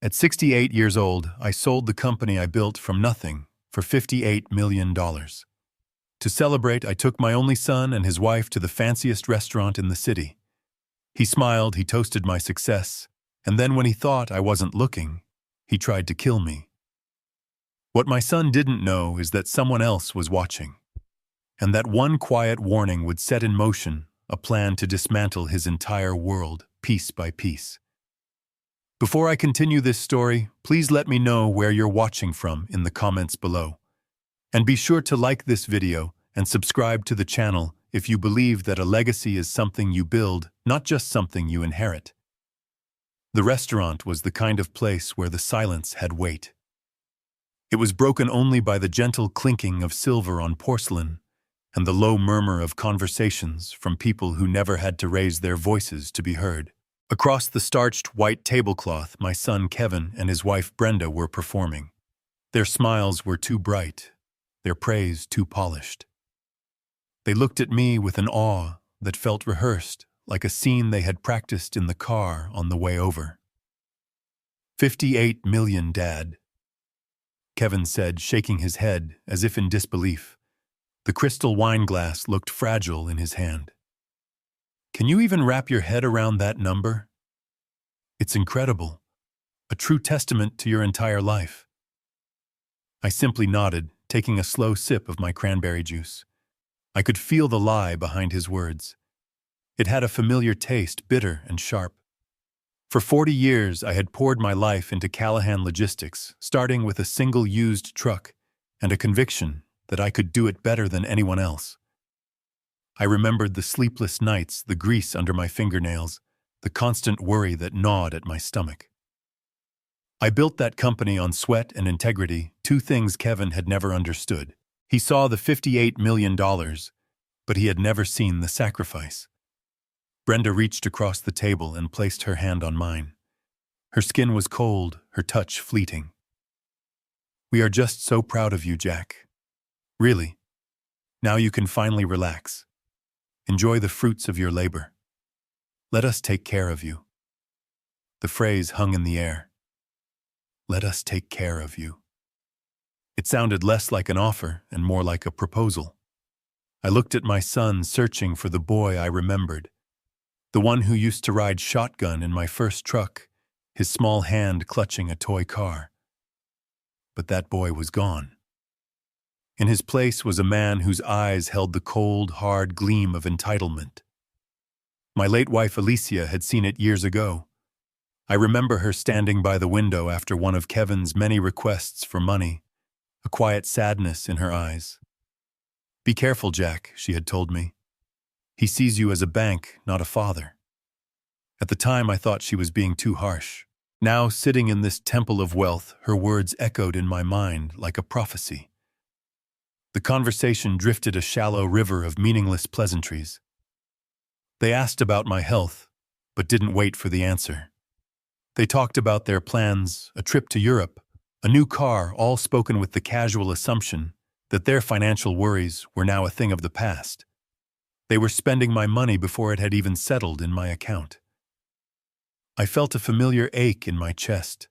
At 68 years old, I sold the company I built from nothing for $58 million. To celebrate, I took my only son and his wife to the fanciest restaurant in the city. He smiled, he toasted my success, and then when he thought I wasn't looking, he tried to kill me. What my son didn't know is that someone else was watching, and that one quiet warning would set in motion a plan to dismantle his entire world, piece by piece. Before I continue this story, please let me know where you're watching from in the comments below. And be sure to like this video and subscribe to the channel if you believe that a legacy is something you build, not just something you inherit. The restaurant was the kind of place where the silence had weight. It was broken only by the gentle clinking of silver on porcelain and the low murmur of conversations from people who never had to raise their voices to be heard. Across the starched white tablecloth, my son Kevin and his wife Brenda were performing. Their smiles were too bright, their praise too polished. They looked at me with an awe that felt rehearsed, like a scene they had practiced in the car on the way over. "58 million, Dad," Kevin said, shaking his head as if in disbelief. The crystal wine glass looked fragile in his hand. "Can you even wrap your head around that number? It's incredible, a true testament to your entire life." I simply nodded, taking a slow sip of my cranberry juice. I could feel the lie behind his words. It had a familiar taste, bitter and sharp. For 40 years, I had poured my life into Callahan Logistics, starting with a single used truck and a conviction that I could do it better than anyone else. I remembered the sleepless nights, the grease under my fingernails, the constant worry that gnawed at my stomach. I built that company on sweat and integrity, two things Kevin had never understood. He saw the $58 million, but he had never seen the sacrifice. Brenda reached across the table and placed her hand on mine. Her skin was cold, her touch fleeting. "We are just so proud of you, Jack. Really. Now you can finally relax. Enjoy the fruits of your labor. Let us take care of you." The phrase hung in the air. Let us take care of you. It sounded less like an offer and more like a proposal. I looked at my son, searching for the boy I remembered, the one who used to ride shotgun in my first truck, his small hand clutching a toy car. But that boy was gone. In his place was a man whose eyes held the cold, hard gleam of entitlement. My late wife Alicia had seen it years ago. I remember her standing by the window after one of Kevin's many requests for money, a quiet sadness in her eyes. "Be careful, Jack," she had told me. "He sees you as a bank, not a father." At the time, I thought she was being too harsh. Now, sitting in this temple of wealth, her words echoed in my mind like a prophecy. The conversation drifted a shallow river of meaningless pleasantries. They asked about my health, but didn't wait for the answer. They talked about their plans, a trip to Europe, a new car, all spoken with the casual assumption that their financial worries were now a thing of the past. They were spending my money before it had even settled in my account. I felt a familiar ache in my chest,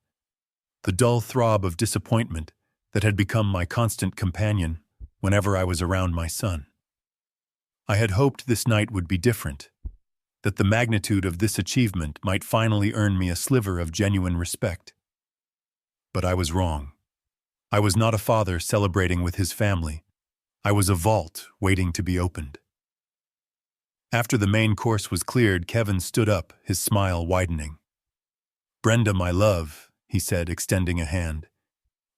the dull throb of disappointment that had become my constant companion whenever I was around my son. I had hoped this night would be different, that the magnitude of this achievement might finally earn me a sliver of genuine respect. But I was wrong. I was not a father celebrating with his family. I was a vault waiting to be opened. After the main course was cleared, Kevin stood up, his smile widening. "Brenda, my love," he said, extending a hand.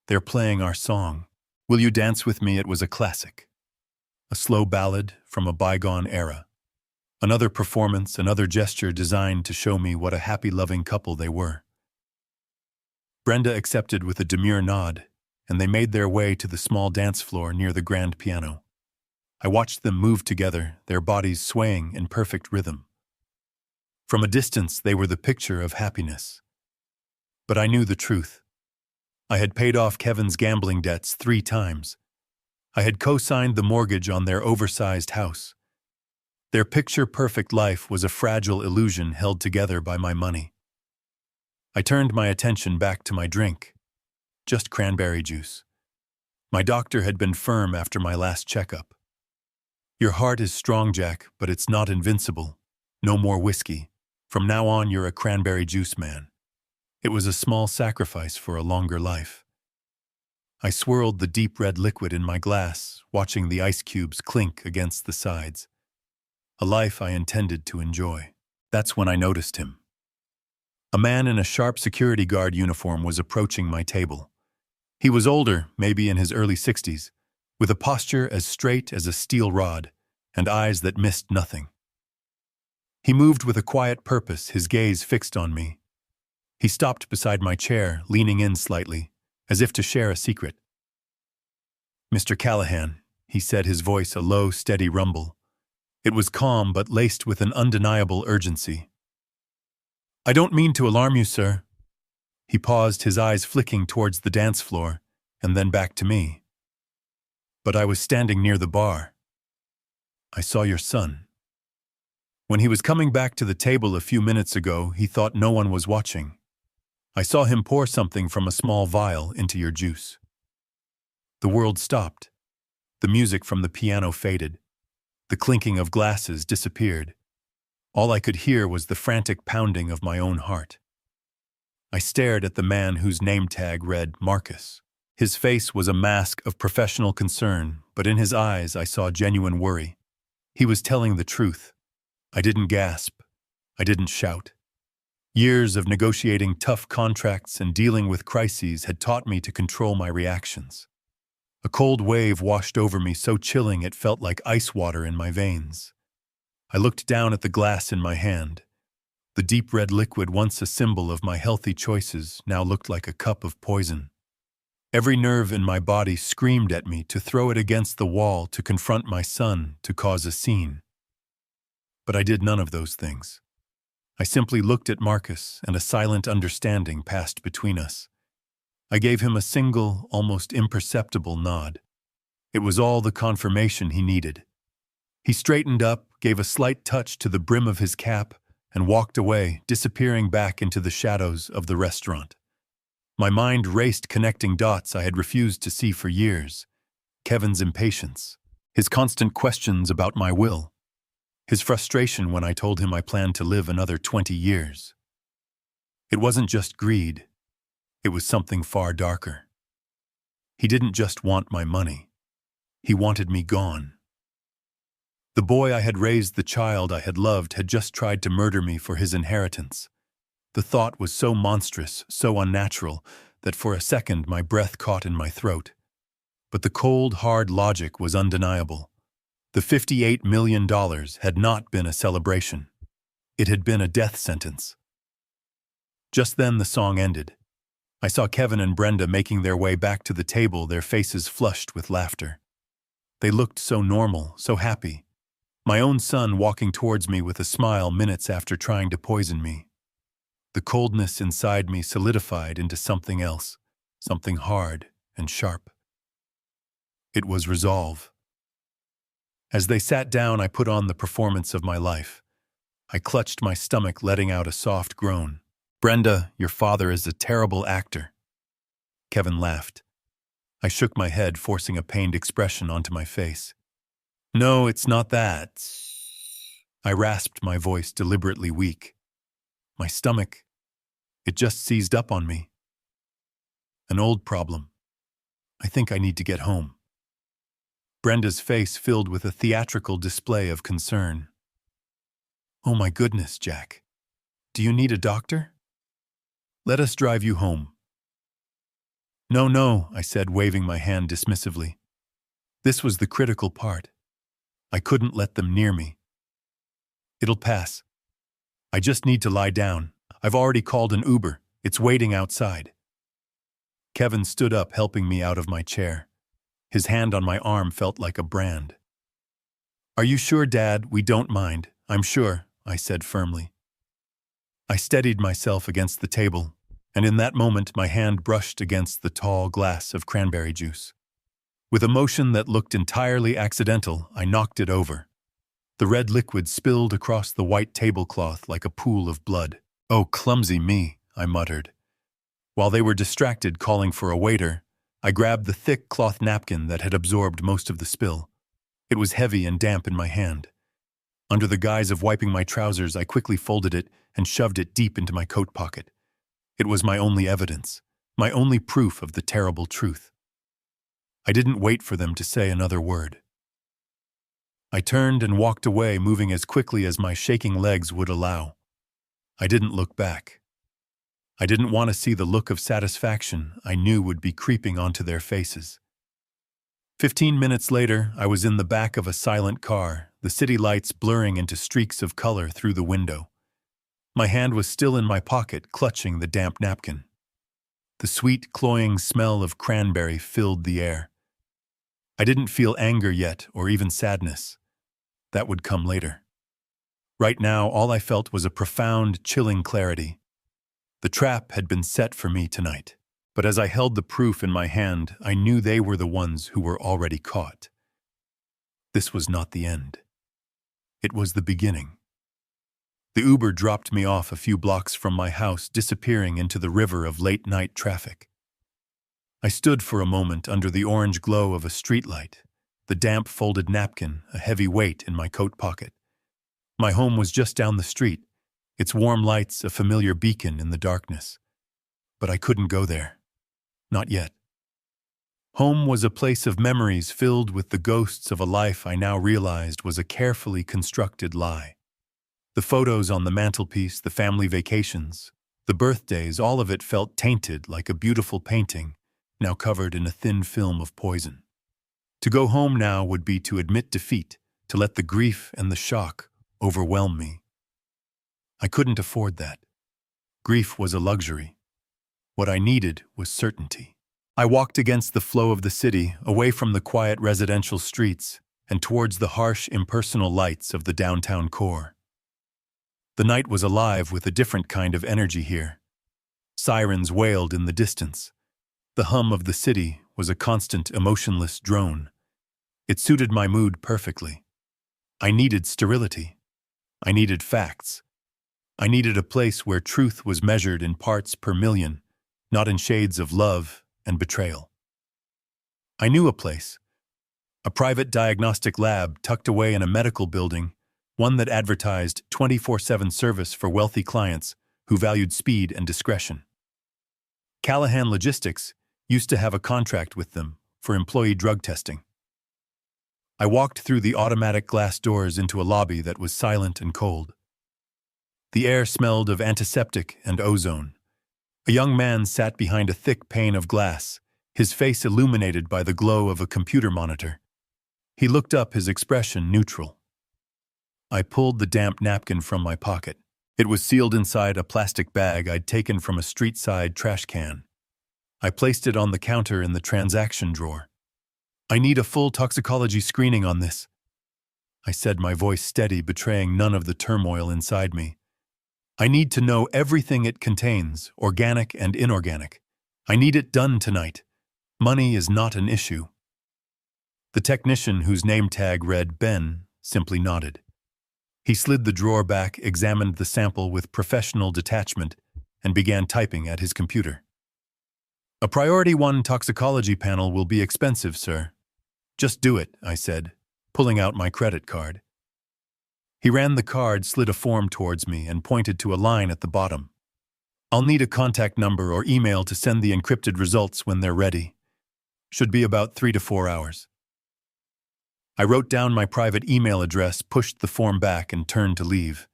"They're playing our song. Will you dance with me?" It was a classic. A slow ballad from a bygone era. Another performance, another gesture designed to show me what a happy, loving couple they were. Brenda accepted with a demure nod, and they made their way to the small dance floor near the grand piano. I watched them move together, their bodies swaying in perfect rhythm. From a distance, they were the picture of happiness. But I knew the truth. I had paid off Kevin's gambling debts 3 times. I had co-signed the mortgage on their oversized house. Their picture-perfect life was a fragile illusion held together by my money. I turned my attention back to my drink. Just cranberry juice. My doctor had been firm after my last checkup. Your heart is strong, Jack, but it's not invincible. No more whiskey. From now on, you're a cranberry juice man. It was a small sacrifice for a longer life. I swirled the deep red liquid in my glass, watching the ice cubes clink against the sides. A life I intended to enjoy. That's when I noticed him. A man in a sharp security guard uniform was approaching my table. He was older, maybe in his early 60s, with a posture as straight as a steel rod and eyes that missed nothing. He moved with a quiet purpose, his gaze fixed on me. He stopped beside my chair, leaning in slightly, as if to share a secret. "Mr. Callahan," he said, his voice a low, steady rumble. It was calm but laced with an undeniable urgency. "I don't mean to alarm you, sir." He paused, his eyes flicking towards the dance floor, and then back to me. "But I was standing near the bar. I saw your son. When he was coming back to the table a few minutes ago, he thought no one was watching. I saw him pour something from a small vial into your juice." The world stopped. The music from the piano faded. The clinking of glasses disappeared. All I could hear was the frantic pounding of my own heart. I stared at the man whose name tag read Marcus. His face was a mask of professional concern, but in his eyes I saw genuine worry. He was telling the truth. I didn't gasp. I didn't shout. Years of negotiating tough contracts and dealing with crises had taught me to control my reactions. A cold wave washed over me, so chilling it felt like ice water in my veins. I looked down at the glass in my hand. The deep red liquid, once a symbol of my healthy choices, now looked like a cup of poison. Every nerve in my body screamed at me to throw it against the wall, to confront my son, to cause a scene. But I did none of those things. I simply looked at Marcus, and a silent understanding passed between us. I gave him a single, almost imperceptible nod. It was all the confirmation he needed. He straightened up, gave a slight touch to the brim of his cap, and walked away, disappearing back into the shadows of the restaurant. My mind raced, connecting dots I had refused to see for years. Kevin's impatience, his constant questions about my will, his frustration when I told him I planned to live another 20 years. It wasn't just greed. It was something far darker. He didn't just want my money. He wanted me gone. The boy I had raised, the child I had loved, had just tried to murder me for his inheritance. The thought was so monstrous, so unnatural, that for a second my breath caught in my throat. But the cold, hard logic was undeniable. The $58 million had not been a celebration. It had been a death sentence. Just then the song ended. I saw Kevin and Brenda making their way back to the table, their faces flushed with laughter. They looked so normal, so happy. My own son walking towards me with a smile minutes after trying to poison me. The coldness inside me solidified into something else, something hard and sharp. It was resolve. As they sat down, I put on the performance of my life. I clutched my stomach, letting out a soft groan. "Brenda, your father is a terrible actor." Kevin laughed. I shook my head, forcing a pained expression onto my face. "No, it's not that." I rasped, my voice deliberately weak. My stomach, it just seized up on me. An old problem. I think I need to get home. Brenda's face filled with a theatrical display of concern. "Oh my goodness, Jack. Do you need a doctor? Let us drive you home." No, I said, waving my hand dismissively. This was the critical part. I couldn't let them near me. "It'll pass. I just need to lie down. I've already called an Uber. It's waiting outside." Kevin stood up, helping me out of my chair. His hand on my arm felt like a brand. "Are you sure, Dad? We don't mind. I'm sure," I said firmly. I steadied myself against the table, and in that moment my hand brushed against the tall glass of cranberry juice. With a motion that looked entirely accidental, I knocked it over. The red liquid spilled across the white tablecloth like a pool of blood. Oh, clumsy me, I muttered. While they were distracted calling for a waiter, I grabbed the thick cloth napkin that had absorbed most of the spill. It was heavy and damp in my hand. Under the guise of wiping my trousers, I quickly folded it and shoved it deep into my coat pocket. It was my only evidence, my only proof of the terrible truth. I didn't wait for them to say another word. I turned and walked away, moving as quickly as my shaking legs would allow. I didn't look back. I didn't want to see the look of satisfaction I knew would be creeping onto their faces. 15 minutes later, I was in the back of a silent car, the city lights blurring into streaks of color through the window. My hand was still in my pocket, clutching the damp napkin. The sweet, cloying smell of cranberry filled the air. I didn't feel anger yet, or even sadness. That would come later. Right now, all I felt was a profound, chilling clarity. The trap had been set for me tonight. But as I held the proof in my hand, I knew they were the ones who were already caught. This was not the end. It was the beginning. The Uber dropped me off a few blocks from my house, disappearing into the river of late-night traffic. I stood for a moment under the orange glow of a streetlight, the damp folded napkin a heavy weight in my coat pocket. My home was just down the street, its warm lights a familiar beacon in the darkness. But I couldn't go there. Not yet. Home was a place of memories filled with the ghosts of a life I now realized was a carefully constructed lie. The photos on the mantelpiece, the family vacations, the birthdays, all of it felt tainted like a beautiful painting, now covered in a thin film of poison. To go home now would be to admit defeat, to let the grief and the shock overwhelm me. I couldn't afford that. Grief was a luxury. What I needed was certainty. I walked against the flow of the city, away from the quiet residential streets, and towards the harsh, impersonal lights of the downtown core. The night was alive with a different kind of energy here. Sirens wailed in the distance. The hum of the city was a constant, emotionless drone. It suited my mood perfectly. I needed sterility. I needed facts. I needed a place where truth was measured in parts per million, not in shades of love and betrayal. I knew a place, a private diagnostic lab tucked away in a medical building, one that advertised 24/7 service for wealthy clients who valued speed and discretion. Callahan Logistics used to have a contract with them for employee drug testing. I walked through the automatic glass doors into a lobby that was silent and cold. The air smelled of antiseptic and ozone. A young man sat behind a thick pane of glass, his face illuminated by the glow of a computer monitor. He looked up, his expression neutral. I pulled the damp napkin from my pocket. It was sealed inside a plastic bag I'd taken from a street-side trash can. I placed it on the counter in the transaction drawer. "I need a full toxicology screening on this," I said, my voice steady, betraying none of the turmoil inside me. "I need to know everything it contains, organic and inorganic. I need it done tonight. Money is not an issue." The technician, whose name tag read Ben, simply nodded. He slid the drawer back, examined the sample with professional detachment, and began typing at his computer. "A Priority 1 toxicology panel will be expensive, sir." "Just do it," I said, pulling out my credit card. He ran the card, slid a form towards me, and pointed to a line at the bottom. "I'll need a contact number or email to send the encrypted results when they're ready. Should be about 3 to 4 hours." I wrote down my private email address, pushed the form back, and turned to leave.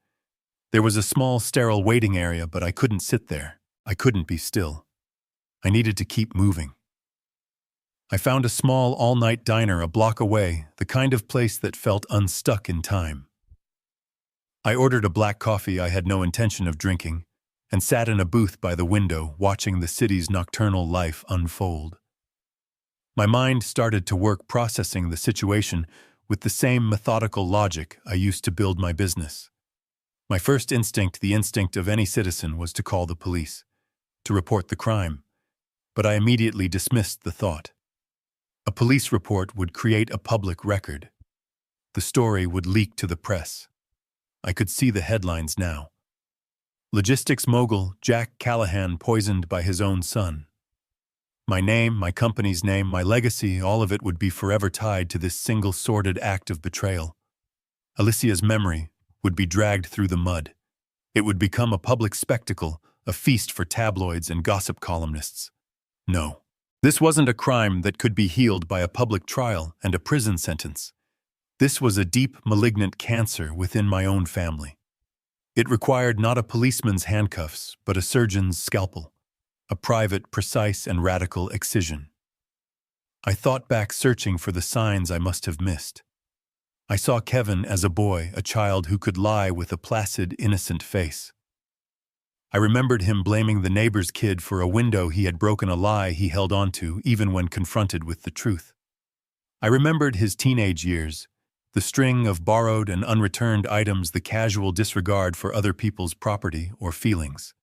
There was a small, sterile waiting area, but I couldn't sit there. I couldn't be still. I needed to keep moving. I found a small, all-night diner a block away, the kind of place that felt unstuck in time. I ordered a black coffee I had no intention of drinking, and sat in a booth by the window, watching the city's nocturnal life unfold. My mind started to work, processing the situation with the same methodical logic I used to build my business. My first instinct, the instinct of any citizen, was to call the police, to report the crime, but I immediately dismissed the thought. A police report would create a public record. The story would leak to the press. I could see the headlines now. Logistics mogul Jack Callahan poisoned by his own son. My name, my company's name, my legacy, all of it would be forever tied to this single sordid act of betrayal. Alicia's memory would be dragged through the mud. It would become a public spectacle, a feast for tabloids and gossip columnists. No. This wasn't a crime that could be healed by a public trial and a prison sentence. This was a deep, malignant cancer within my own family. It required not a policeman's handcuffs, but a surgeon's scalpel, a private, precise, and radical excision. I thought back searching for the signs I must have missed. I saw Kevin as a boy, a child who could lie with a placid, innocent face. I remembered him blaming the neighbor's kid for a window he had broken, a lie he held onto even when confronted with the truth. I remembered his teenage years, the string of borrowed and unreturned items, the casual disregard for other people's property or feelings.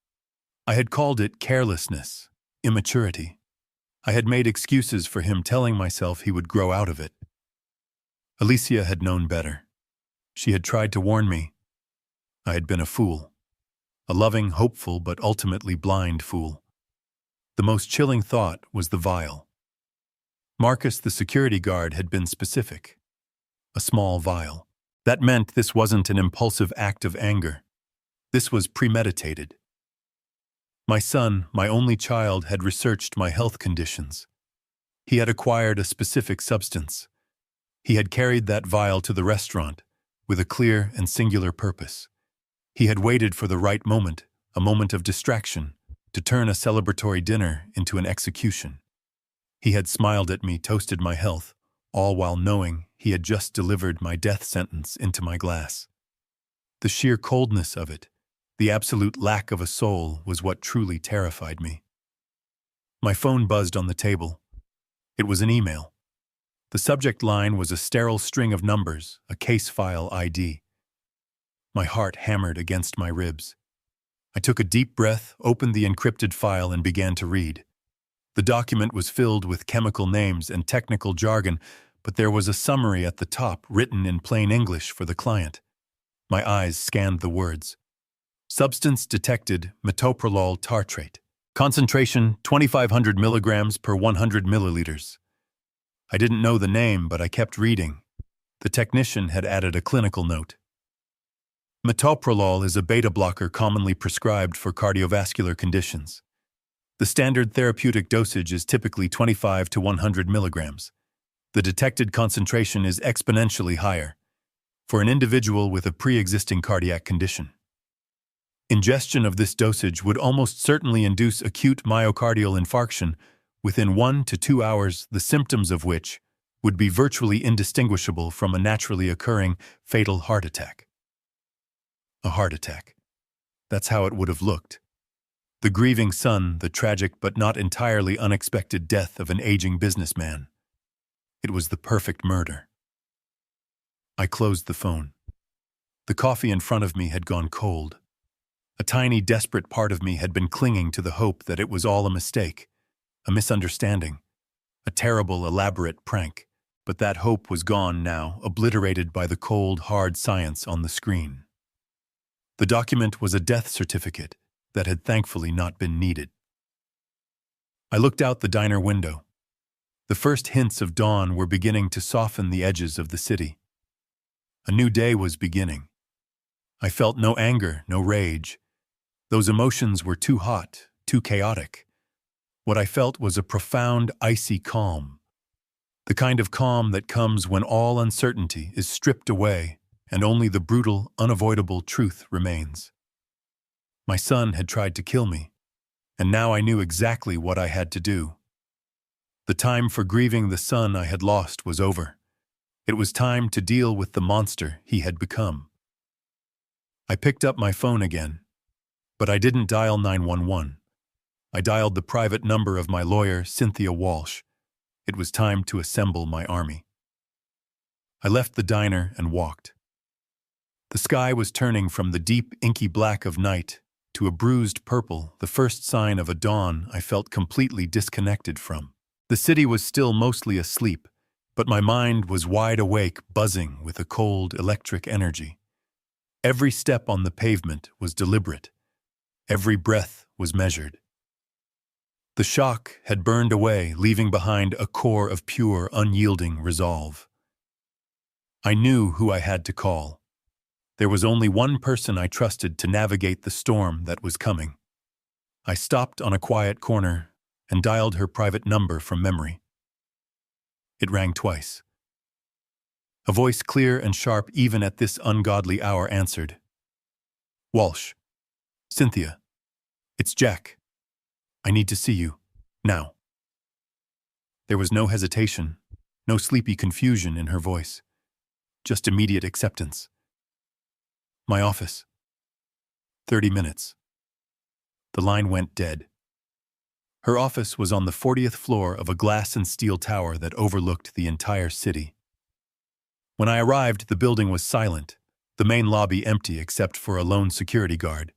I had called it carelessness, immaturity. I had made excuses for him, telling myself he would grow out of it. Alicia had known better. She had tried to warn me. I had been a fool. A loving, hopeful, but ultimately blind fool. The most chilling thought was the vial. Marcus, the security guard, had been specific. A small vial. That meant this wasn't an impulsive act of anger. This was premeditated. My son, my only child, had researched my health conditions. He had acquired a specific substance. He had carried that vial to the restaurant with a clear and singular purpose. He had waited for the right moment, a moment of distraction, to turn a celebratory dinner into an execution. He had smiled at me, toasted my health, all while knowing he had just delivered my death sentence into my glass. The sheer coldness of it, the absolute lack of a soul, was what truly terrified me. My phone buzzed on the table. It was an email. The subject line was a sterile string of numbers, a case file ID. My heart hammered against my ribs. I took a deep breath, opened the encrypted file, and began to read. The document was filled with chemical names and technical jargon, but there was a summary at the top written in plain English for the client. My eyes scanned the words. Substance detected, metoprolol tartrate. Concentration 2,500 milligrams per 100 milliliters. I didn't know the name, but I kept reading. The technician had added a clinical note. Metoprolol is a beta blocker commonly prescribed for cardiovascular conditions. The standard therapeutic dosage is typically 25 to 100 milligrams. The detected concentration is exponentially higher for an individual with a pre-existing cardiac condition. Ingestion of this dosage would almost certainly induce acute myocardial infarction within 1 to 2 hours, the symptoms of which would be virtually indistinguishable from a naturally occurring fatal heart attack. A heart attack. That's how it would have looked. The grieving son, the tragic but not entirely unexpected death of an aging businessman. It was the perfect murder. I closed the phone. The coffee in front of me had gone cold. A tiny, desperate part of me had been clinging to the hope that it was all a mistake, a misunderstanding, a terrible, elaborate prank. But that hope was gone now, obliterated by the cold, hard science on the screen. The document was a death certificate that had thankfully not been needed. I looked out the diner window. The first hints of dawn were beginning to soften the edges of the city. A new day was beginning. I felt no anger, no rage. Those emotions were too hot, too chaotic. What I felt was a profound, icy calm. The kind of calm that comes when all uncertainty is stripped away and only the brutal, unavoidable truth remains. My son had tried to kill me, and now I knew exactly what I had to do. The time for grieving the son I had lost was over. It was time to deal with the monster he had become. I picked up my phone again, but I didn't dial 911. I dialed the private number of my lawyer, Cynthia Walsh. It was time to assemble my army. I left the diner and walked. The sky was turning from the deep, inky black of night to a bruised purple, the first sign of a dawn I felt completely disconnected from. The city was still mostly asleep, but my mind was wide awake, buzzing with a cold, electric energy. Every step on the pavement was deliberate. Every breath was measured. The shock had burned away, leaving behind a core of pure, unyielding resolve. I knew who I had to call. There was only one person I trusted to navigate the storm that was coming. I stopped on a quiet corner and dialed her private number from memory. It rang twice. A voice clear and sharp even at this ungodly hour answered. "Walsh. Cynthia. It's Jack. I need to see you. Now." There was no hesitation, no sleepy confusion in her voice. Just immediate acceptance. "My office. 30 minutes. The line went dead. Her office was on the 40th floor of a glass and steel tower that overlooked the entire city. When I arrived, the building was silent, the main lobby empty except for a lone security guard.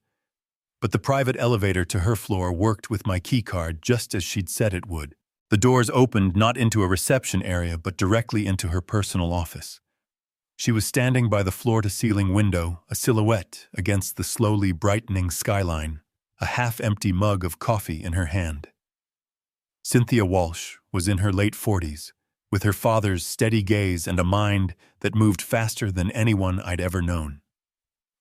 But the private elevator to her floor worked with my keycard just as she'd said it would. The doors opened not into a reception area but directly into her personal office. She was standing by the floor-to-ceiling window, a silhouette against the slowly brightening skyline, a half-empty mug of coffee in her hand. Cynthia Walsh was in her late 40s, with her father's steady gaze and a mind that moved faster than anyone I'd ever known.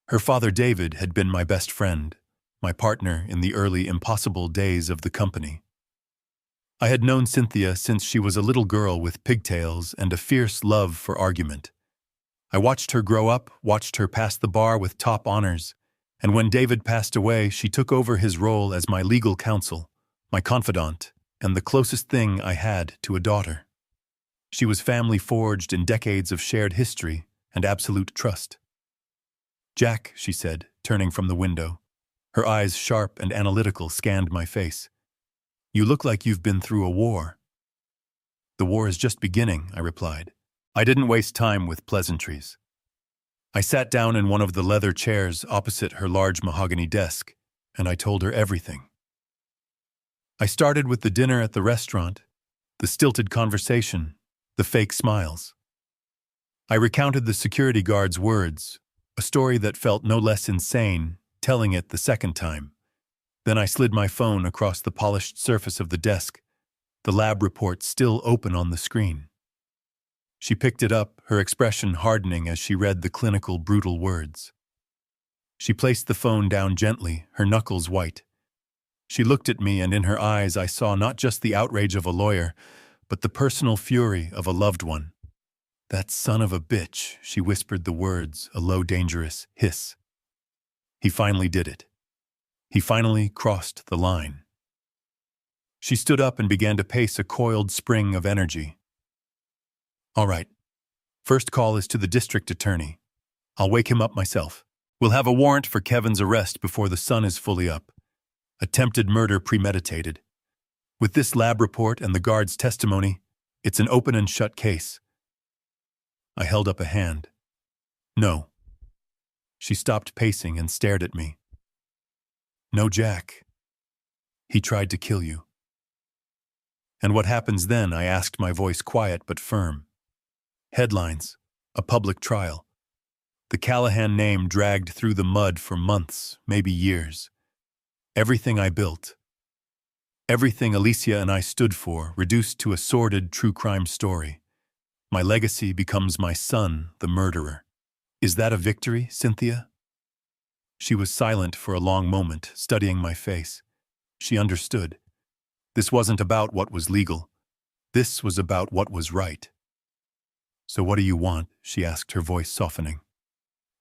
Her father David had been my best friend, my partner in the early impossible days of the company. I had known Cynthia since she was a little girl with pigtails and a fierce love for argument. I watched her grow up, watched her pass the bar with top honors, and when David passed away, she took over his role as my legal counsel, my confidant, and the closest thing I had to a daughter. She was family forged in decades of shared history and absolute trust. "Jack," she said, turning from the window. Her eyes, sharp and analytical, scanned my face. "You look like you've been through a war." "The war is just beginning," I replied. I didn't waste time with pleasantries. I sat down in one of the leather chairs opposite her large mahogany desk, and I told her everything. I started with the dinner at the restaurant, the stilted conversation, the fake smiles. I recounted the security guard's words, a story that felt no less insane, telling it the second time. Then I slid my phone across the polished surface of the desk, the lab report still open on the screen. She picked it up, her expression hardening as she read the clinical, brutal words. She placed the phone down gently, her knuckles white. She looked at me, and in her eyes I saw not just the outrage of a lawyer, but the personal fury of a loved one. "That son of a bitch," she whispered the words, a low, dangerous hiss. He finally did it. He finally crossed the line. She stood up and began to pace a coiled spring of energy. "All right. First call is to the district attorney. I'll wake him up myself. We'll have a warrant for Kevin's arrest before the sun is fully up. Attempted murder premeditated. With this lab report and the guard's testimony, it's an open and shut case." I held up a hand. "No." She stopped pacing and stared at me. "No, Jack. He tried to kill you." "And what happens then?" I asked, my voice quiet but firm. Headlines. A public trial. The Callahan name dragged through the mud for months, maybe years. Everything I built, everything Alicia and I stood for, reduced to a sordid true crime story. My legacy becomes my son, the murderer. Is that a victory, Cynthia? She was silent for a long moment, studying my face. She understood. This wasn't about what was legal. This was about what was right. "So what do you want?" she asked, her voice softening.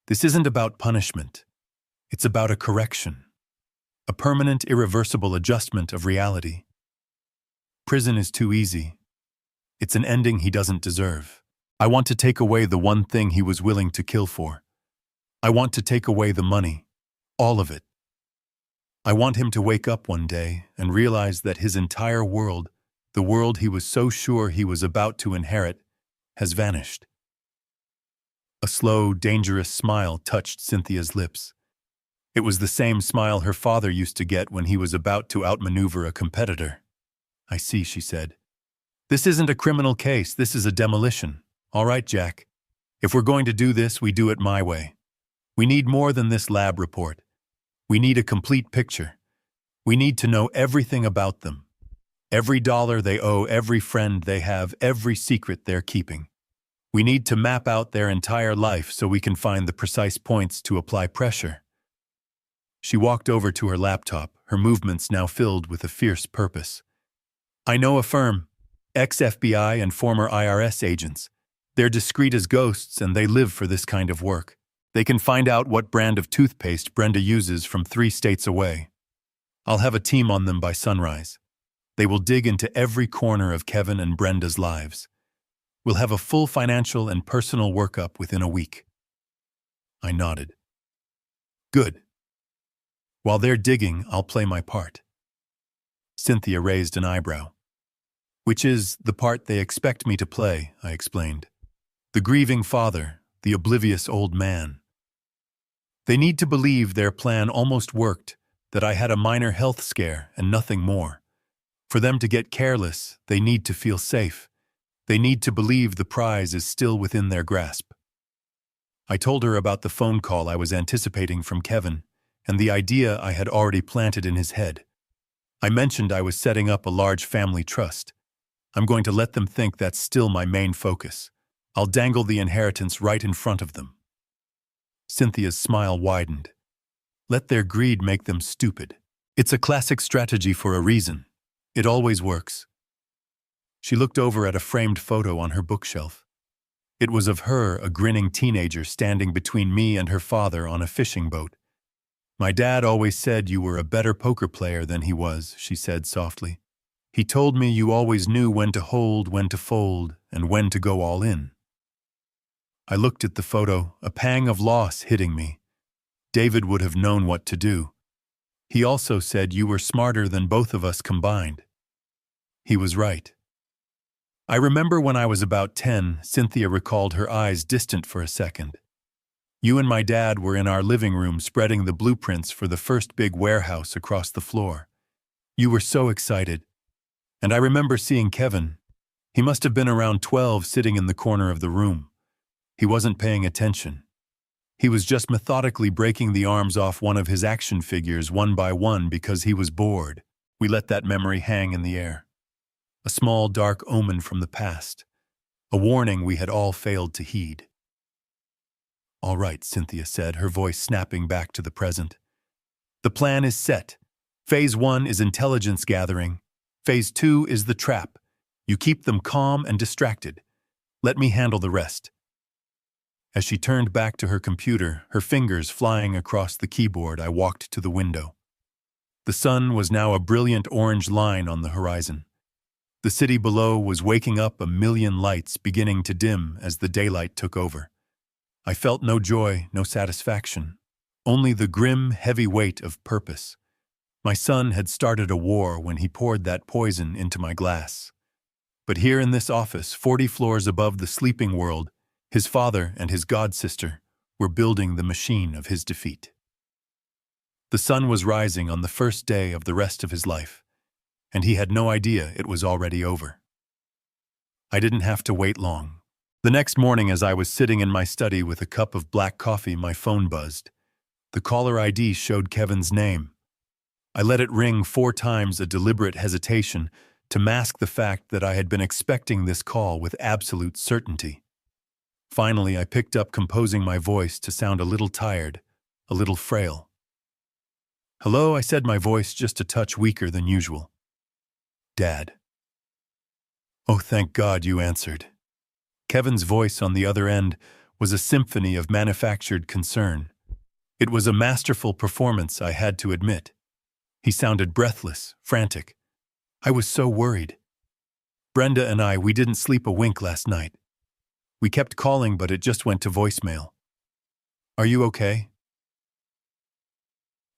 "This isn't about punishment. It's about a correction. A permanent, irreversible adjustment of reality. Prison is too easy. It's an ending he doesn't deserve. I want to take away the one thing he was willing to kill for. I want to take away the money. All of it. I want him to wake up one day and realize that his entire world, the world he was so sure he was about to inherit, has vanished." A slow, dangerous smile touched Cynthia's lips. It was the same smile her father used to get when he was about to outmaneuver a competitor. "I see," she said. "This isn't a criminal case, this is a demolition. All right, Jack. If we're going to do this, we do it my way. We need more than this lab report. We need a complete picture. We need to know everything about them. Every dollar they owe, every friend they have, every secret they're keeping. We need to map out their entire life so we can find the precise points to apply pressure. She walked over to her laptop, her movements now filled with a fierce purpose. I know a firm, ex-FBI and former IRS agents. They're discreet as ghosts and they live for this kind of work. They can find out what brand of toothpaste Brenda uses from 3 states away. I'll have a team on them by sunrise. They will dig into every corner of Kevin and Brenda's lives. We'll have a full financial and personal workup within a week. I nodded. Good. While they're digging, I'll play my part. Cynthia raised an eyebrow. Which is the part they expect me to play, I explained. The grieving father, the oblivious old man. They need to believe their plan almost worked, that I had a minor health scare and nothing more. For them to get careless, they need to feel safe. They need to believe the prize is still within their grasp. I told her about the phone call I was anticipating from Kevin and the idea I had already planted in his head. I mentioned I was setting up a large family trust. I'm going to let them think that's still my main focus. I'll dangle the inheritance right in front of them. Cynthia's smile widened. Let their greed make them stupid. It's a classic strategy for a reason. It always works. She looked over at a framed photo on her bookshelf. It was of her, a grinning teenager, standing between me and her father on a fishing boat. My dad always said you were a better poker player than he was, she said softly. He told me you always knew when to hold, when to fold, and when to go all in. I looked at the photo, a pang of loss hitting me. David would have known what to do. He also said you were smarter than both of us combined. He was right. I remember when I was about 10, Cynthia recalled, her eyes distant for a second. You and my dad were in our living room spreading the blueprints for the first big warehouse across the floor. You were so excited. And I remember seeing Kevin. He must have been around 12, sitting in the corner of the room. He wasn't paying attention. He was just methodically breaking the arms off one of his action figures one by one because he was bored. We let that memory hang in the air. A small dark omen from the past. A warning we had all failed to heed. All right, Cynthia said, her voice snapping back to the present. The plan is set. Phase 1 is intelligence gathering. Phase 2 is the trap. You keep them calm and distracted. Let me handle the rest. As she turned back to her computer, her fingers flying across the keyboard, I walked to the window. The sun was now a brilliant orange line on the horizon. The city below was waking up, a million lights beginning to dim as the daylight took over. I felt no joy, no satisfaction, only the grim, heavy weight of purpose. My son had started a war when he poured that poison into my glass. But here in this office, 40 floors above the sleeping world, his father and his god-sister were building the machine of his defeat. The sun was rising on the first day of the rest of his life, and he had no idea it was already over. I didn't have to wait long. The next morning, as I was sitting in my study with a cup of black coffee, my phone buzzed. The caller ID showed Kevin's name. I let it ring 4 times, a deliberate hesitation to mask the fact that I had been expecting this call with absolute certainty. Finally, I picked up, composing my voice to sound a little tired, a little frail. Hello, I said, my voice just a touch weaker than usual. Dad. Oh, thank God you answered. Kevin's voice on the other end was a symphony of manufactured concern. It was a masterful performance, I had to admit. He sounded breathless, frantic. I was so worried. Brenda and we didn't sleep a wink last night. We kept calling, but it just went to voicemail. Are you okay?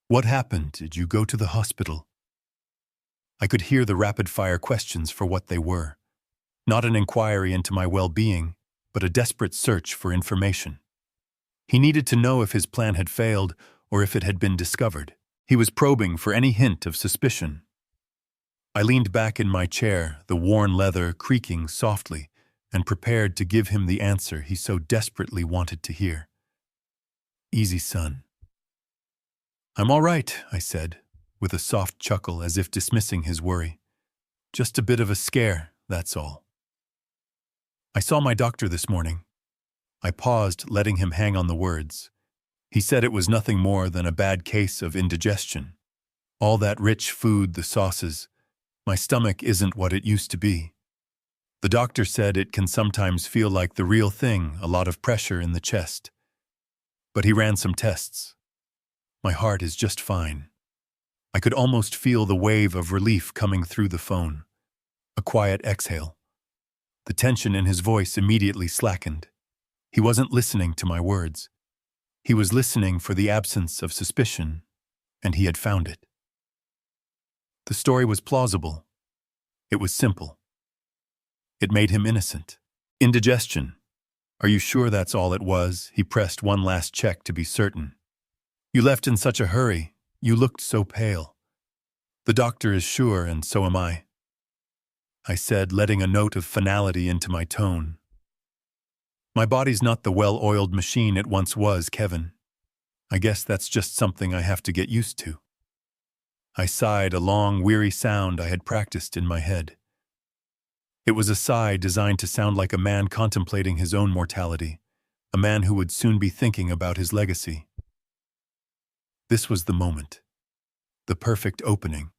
What happened? Did you go to the hospital? I could hear the rapid-fire questions for what they were. Not an inquiry into my well-being, but a desperate search for information. He needed to know if his plan had failed or if it had been discovered. He was probing for any hint of suspicion. I leaned back in my chair, the worn leather creaking softly, and prepared to give him the answer he so desperately wanted to hear. Easy, son. I'm all right, I said, with a soft chuckle as if dismissing his worry. Just a bit of a scare, that's all. I saw my doctor this morning. I paused, letting him hang on the words. He said it was nothing more than a bad case of indigestion. All that rich food, the sauces. My stomach isn't what it used to be. The doctor said it can sometimes feel like the real thing, a lot of pressure in the chest. But he ran some tests. My heart is just fine. I could almost feel the wave of relief coming through the phone. A quiet exhale. The tension in his voice immediately slackened. He wasn't listening to my words. He was listening for the absence of suspicion, and he had found it. The story was plausible. It was simple. It made him innocent. Indigestion. Are you sure that's all it was? He pressed one last check to be certain. You left in such a hurry. You looked so pale. The doctor is sure, and so am I said, letting a note of finality into my tone. My body's not the well-oiled machine it once was, Kevin. I guess that's just something I have to get used to. I sighed, a long, weary sound I had practiced in my head. It was a sigh designed to sound like a man contemplating his own mortality, a man who would soon be thinking about his legacy. This was the moment. The perfect opening.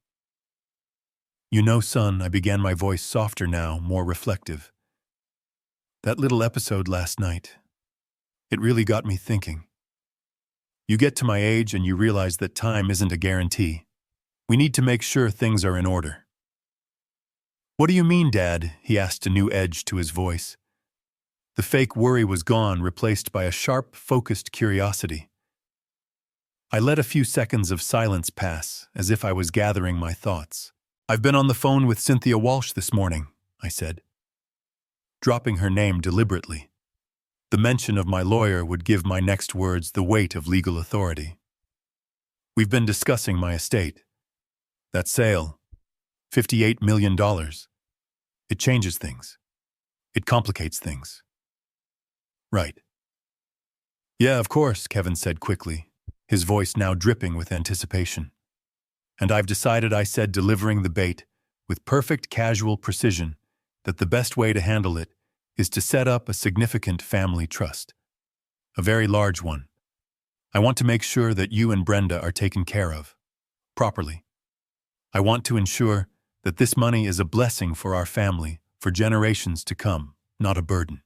You know, son, I began, my voice softer now, more reflective. That little episode last night, it really got me thinking. You get to my age and you realize that time isn't a guarantee. We need to make sure things are in order. What do you mean, Dad? He asked, a new edge to his voice. The fake worry was gone, replaced by a sharp, focused curiosity. I let a few seconds of silence pass, as if I was gathering my thoughts. I've been on the phone with Cynthia Walsh this morning, I said, dropping her name deliberately. The mention of my lawyer would give my next words the weight of legal authority. We've been discussing my estate. That sale, $58 million. It changes things. It complicates things. Right. Yeah, of course, Kevin said quickly, his voice now dripping with anticipation. And I've decided, I said, delivering the bait with perfect casual precision, that the best way to handle it is to set up a significant family trust. A very large one. I want to make sure that you and Brenda are taken care of. Properly. I want to ensure that this money is a blessing for our family for generations to come, not a burden.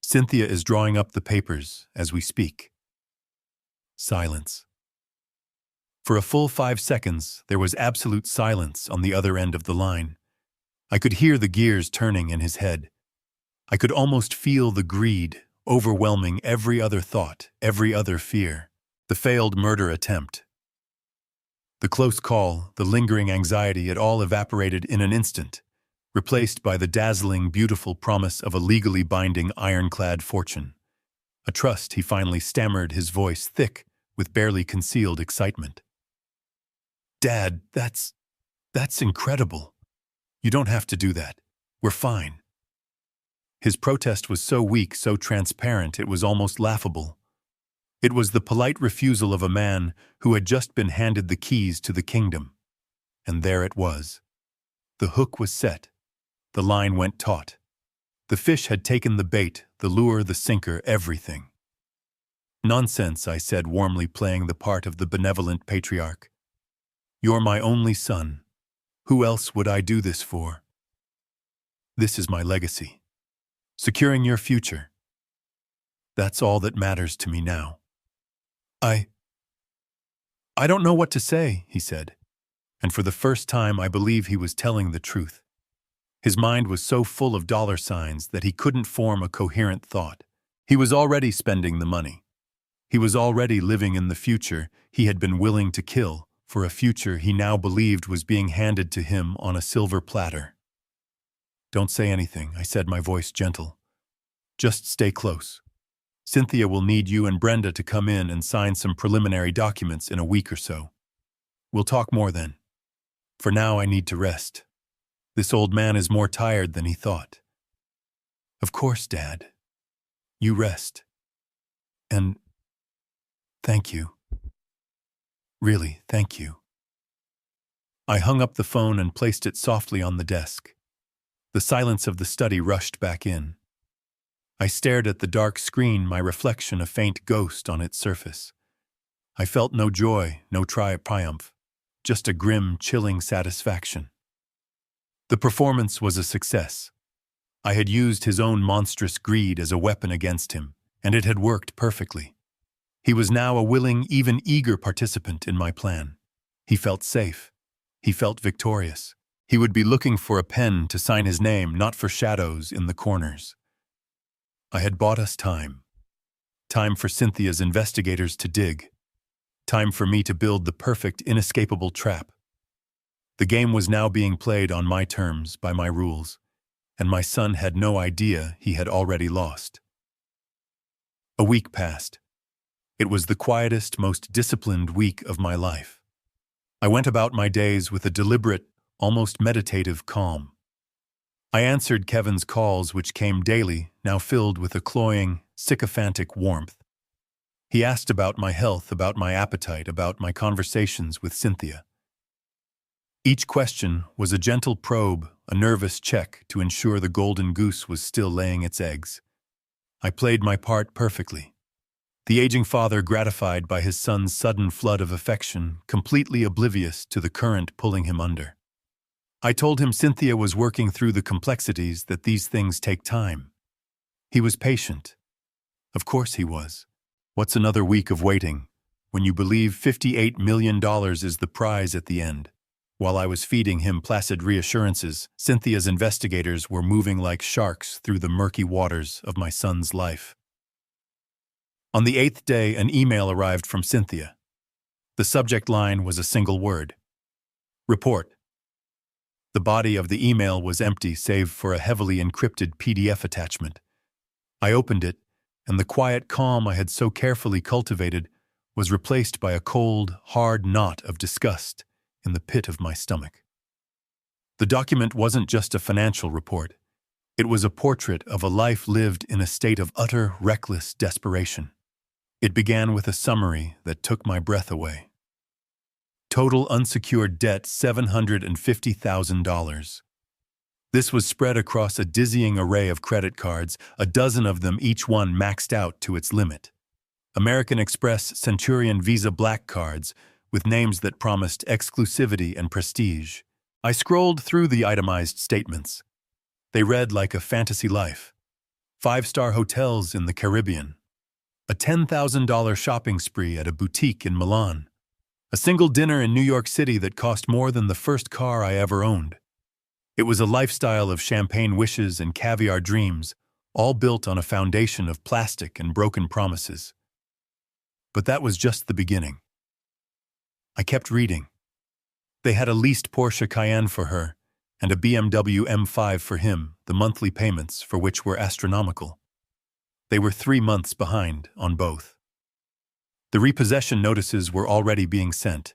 Cynthia is drawing up the papers as we speak. Silence. For a full 5 seconds, there was absolute silence on the other end of the line. I could hear the gears turning in his head. I could almost feel the greed overwhelming every other thought, every other fear. The failed murder attempt. The close call, the lingering anxiety, it all evaporated in an instant, replaced by the dazzling, beautiful promise of a legally binding ironclad fortune. A trust, he finally stammered, his voice thick with barely concealed excitement. Dad, that's incredible. You don't have to do that. We're fine. His protest was so weak, so transparent, it was almost laughable. It was the polite refusal of a man who had just been handed the keys to the kingdom. And there it was. The hook was set. The line went taut. The fish had taken the bait, the lure, the sinker, everything. Nonsense, I said, warmly, playing the part of the benevolent patriarch. You're my only son. Who else would I do this for? This is my legacy. Securing your future. That's all that matters to me now. I don't know what to say, he said, and for the first time I believe he was telling the truth. His mind was so full of dollar signs that he couldn't form a coherent thought. He was already spending the money. He was already living in the future he had been willing to kill for a future he now believed was being handed to him on a silver platter. Don't say anything, I said, my voice gentle. Just stay close. Cynthia will need you and Brenda to come in and sign some preliminary documents in a week or so. We'll talk more then. For now, I need to rest. This old man is more tired than he thought. Of course, Dad. You rest. And thank you. Really, thank you. I hung up the phone and placed it softly on the desk. The silence of the study rushed back in. I stared at the dark screen, my reflection a faint ghost on its surface. I felt no joy, no triumph, just a grim, chilling satisfaction. The performance was a success. I had used his own monstrous greed as a weapon against him, and it had worked perfectly. He was now a willing, even eager participant in my plan. He felt safe. He felt victorious. He would be looking for a pen to sign his name, not for shadows in the corners. I had bought us time. Time for Cynthia's investigators to dig. Time for me to build the perfect, inescapable trap. The game was now being played on my terms, by my rules, and my son had no idea he had already lost. A week passed. It was the quietest, most disciplined week of my life. I went about my days with a deliberate, almost meditative calm. I answered Kevin's calls, which came daily, now filled with a cloying, sycophantic warmth. He asked about my health, about my appetite, about my conversations with Cynthia. Each question was a gentle probe, a nervous check to ensure the golden goose was still laying its eggs. I played my part perfectly. The aging father gratified by his son's sudden flood of affection, completely oblivious to the current pulling him under. I told him Cynthia was working through the complexities, that these things take time. He was patient. Of course he was. What's another week of waiting, when you believe $58 million is the prize at the end? While I was feeding him placid reassurances, Cynthia's investigators were moving like sharks through the murky waters of my son's life. On the 8th day, an email arrived from Cynthia. The subject line was a single word: report. The body of the email was empty save for a heavily encrypted PDF attachment. I opened it, and the quiet calm I had so carefully cultivated was replaced by a cold, hard knot of disgust in the pit of my stomach. The document wasn't just a financial report. It was a portrait of a life lived in a state of utter, reckless desperation. It began with a summary that took my breath away. Total unsecured debt, $750,000. This was spread across a dizzying array of credit cards, a dozen of them, each one maxed out to its limit. American Express, Centurion, Visa Black cards, with names that promised exclusivity and prestige. I scrolled through the itemized statements. They read like a fantasy life. 5-star hotels in the Caribbean. A $10,000 shopping spree at a boutique in Milan. A single dinner in New York City that cost more than the first car I ever owned. It was a lifestyle of champagne wishes and caviar dreams, all built on a foundation of plastic and broken promises. But that was just the beginning. I kept reading. They had a leased Porsche Cayenne for her, and a BMW M5 for him, the monthly payments for which were astronomical. They were 3 months behind on both. The repossession notices were already being sent.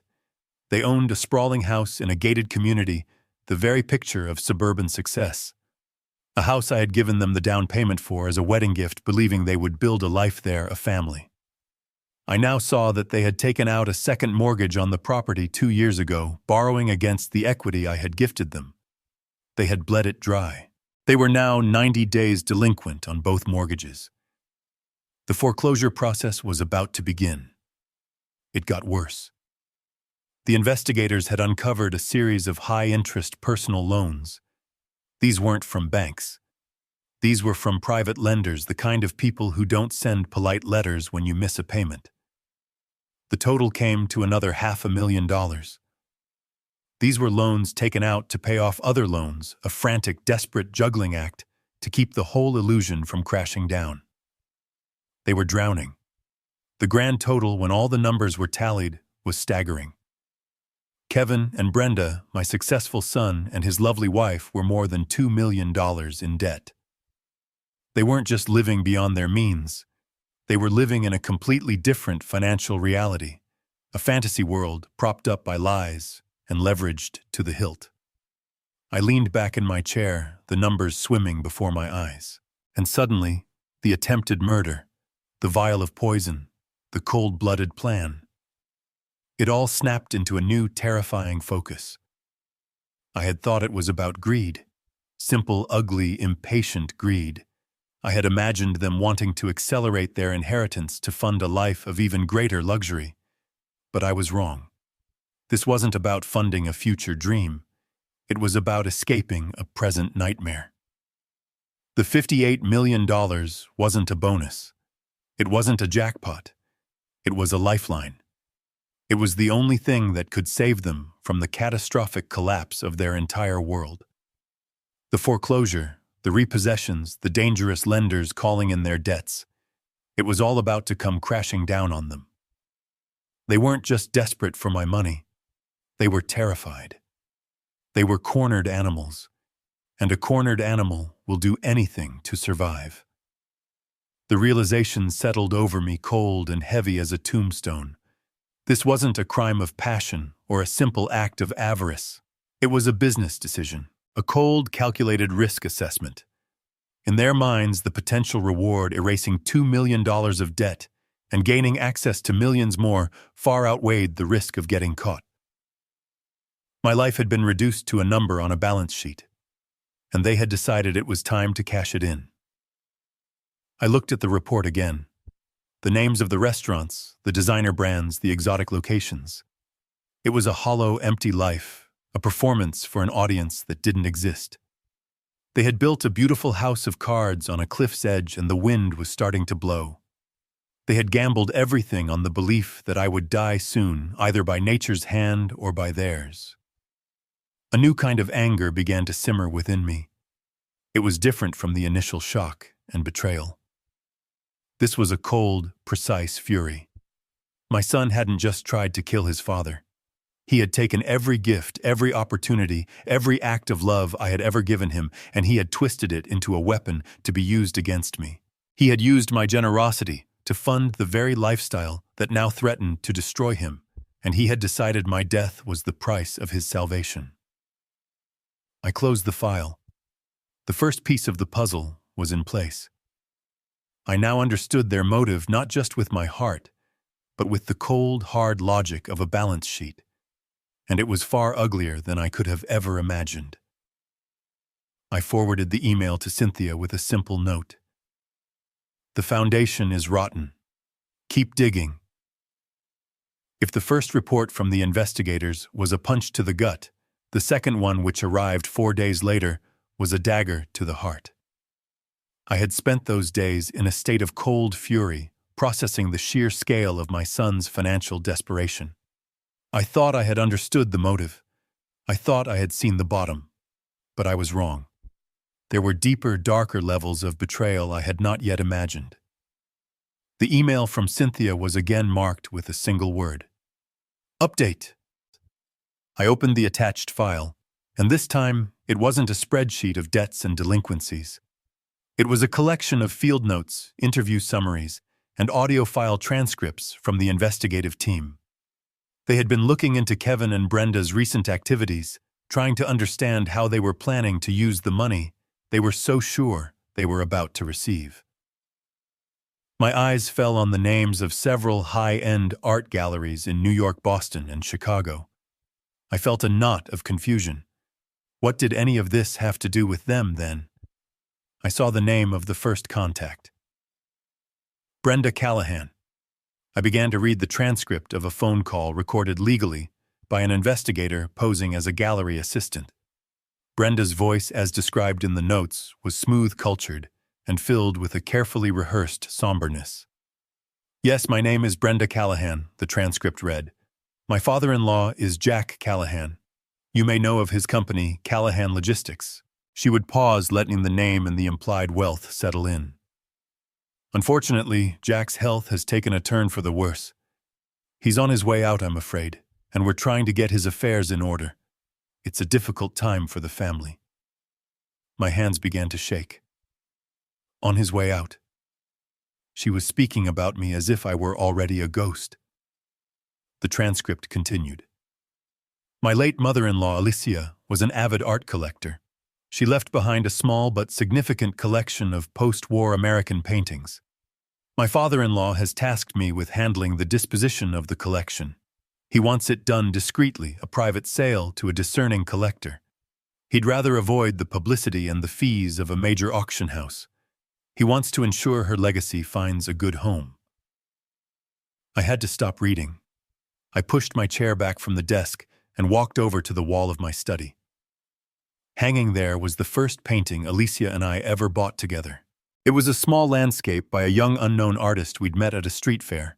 They owned a sprawling house in a gated community, the very picture of suburban success. A house I had given them the down payment for as a wedding gift, believing they would build a life there, a family. I now saw that they had taken out a second mortgage on the property 2 years ago, borrowing against the equity I had gifted them. They had bled it dry. They were now 90 days delinquent on both mortgages. The foreclosure process was about to begin. It got worse. The investigators had uncovered a series of high-interest personal loans. These weren't from banks. These were from private lenders, the kind of people who don't send polite letters when you miss a payment. The total came to another $500,000. These were loans taken out to pay off other loans, a frantic, desperate juggling act to keep the whole illusion from crashing down. They were drowning. The grand total, when all the numbers were tallied, was staggering. Kevin and Brenda, my successful son, and his lovely wife were more than $2 million in debt. They weren't just living beyond their means. They were living in a completely different financial reality, a fantasy world propped up by lies and leveraged to the hilt. I leaned back in my chair, the numbers swimming before my eyes. And suddenly, the attempted murder, the vial of poison, the cold-blooded plan. It all snapped into a new, terrifying focus. I had thought it was about greed. Simple, ugly, impatient greed. I had imagined them wanting to accelerate their inheritance to fund a life of even greater luxury. But I was wrong. This wasn't about funding a future dream. It was about escaping a present nightmare. The $58 million wasn't a bonus. It wasn't a jackpot. It was a lifeline. It was the only thing that could save them from the catastrophic collapse of their entire world. The foreclosure, the repossessions, the dangerous lenders calling in their debts. It was all about to come crashing down on them. They weren't just desperate for my money. They were terrified. They were cornered animals, and a cornered animal will do anything to survive. The realization settled over me cold and heavy as a tombstone. This wasn't a crime of passion or a simple act of avarice. It was a business decision, a cold, calculated risk assessment. In their minds, the potential reward erasing $2 million of debt and gaining access to millions more far outweighed the risk of getting caught. My life had been reduced to a number on a balance sheet, and they had decided it was time to cash it in. I looked at the report again. The names of the restaurants, the designer brands, the exotic locations. It was a hollow, empty life, a performance for an audience that didn't exist. They had built a beautiful house of cards on a cliff's edge and the wind was starting to blow. They had gambled everything on the belief that I would die soon, either by nature's hand or by theirs. A new kind of anger began to simmer within me. It was different from the initial shock and betrayal. This was a cold, precise fury. My son hadn't just tried to kill his father. He had taken every gift, every opportunity, every act of love I had ever given him, and he had twisted it into a weapon to be used against me. He had used my generosity to fund the very lifestyle that now threatened to destroy him, and he had decided my death was the price of his salvation. I closed the file. The first piece of the puzzle was in place. I now understood their motive not just with my heart, but with the cold, hard logic of a balance sheet. And it was far uglier than I could have ever imagined. I forwarded the email to Cynthia with a simple note. The foundation is rotten. Keep digging. If the first report from the investigators was a punch to the gut, the second one, which arrived 4 days later, was a dagger to the heart. I had spent those days in a state of cold fury, processing the sheer scale of my son's financial desperation. I thought I had understood the motive. I thought I had seen the bottom. But I was wrong. There were deeper, darker levels of betrayal I had not yet imagined. The email from Cynthia was again marked with a single word. Update. I opened the attached file, and this time it wasn't a spreadsheet of debts and delinquencies. It was a collection of field notes, interview summaries, and audio file transcripts from the investigative team. They had been looking into Kevin and Brenda's recent activities, trying to understand how they were planning to use the money they were so sure they were about to receive. My eyes fell on the names of several high-end art galleries in New York, Boston, and Chicago. I felt a knot of confusion. What did any of this have to do with them, then? I saw the name of the first contact. Brenda Callahan. I began to read the transcript of a phone call recorded legally by an investigator posing as a gallery assistant. Brenda's voice, as described in the notes, was smooth-cultured and filled with a carefully rehearsed somberness. Yes, my name is Brenda Callahan, the transcript read. My father-in-law is Jack Callahan. You may know of his company, Callahan Logistics. She would pause, letting the name and the implied wealth settle in. Unfortunately, Jack's health has taken a turn for the worse. He's on his way out, I'm afraid, and we're trying to get his affairs in order. It's a difficult time for the family. My hands began to shake. On his way out. She was speaking about me as if I were already a ghost. The transcript continued. My late mother-in-law, Alicia, was an avid art collector. She left behind a small but significant collection of post-war American paintings. My father-in-law has tasked me with handling the disposition of the collection. He wants it done discreetly, a private sale to a discerning collector. He'd rather avoid the publicity and the fees of a major auction house. He wants to ensure her legacy finds a good home. I had to stop reading. I pushed my chair back from the desk and walked over to the wall of my study. Hanging there was the first painting Alicia and I ever bought together. It was a small landscape by a young unknown artist we'd met at a street fair.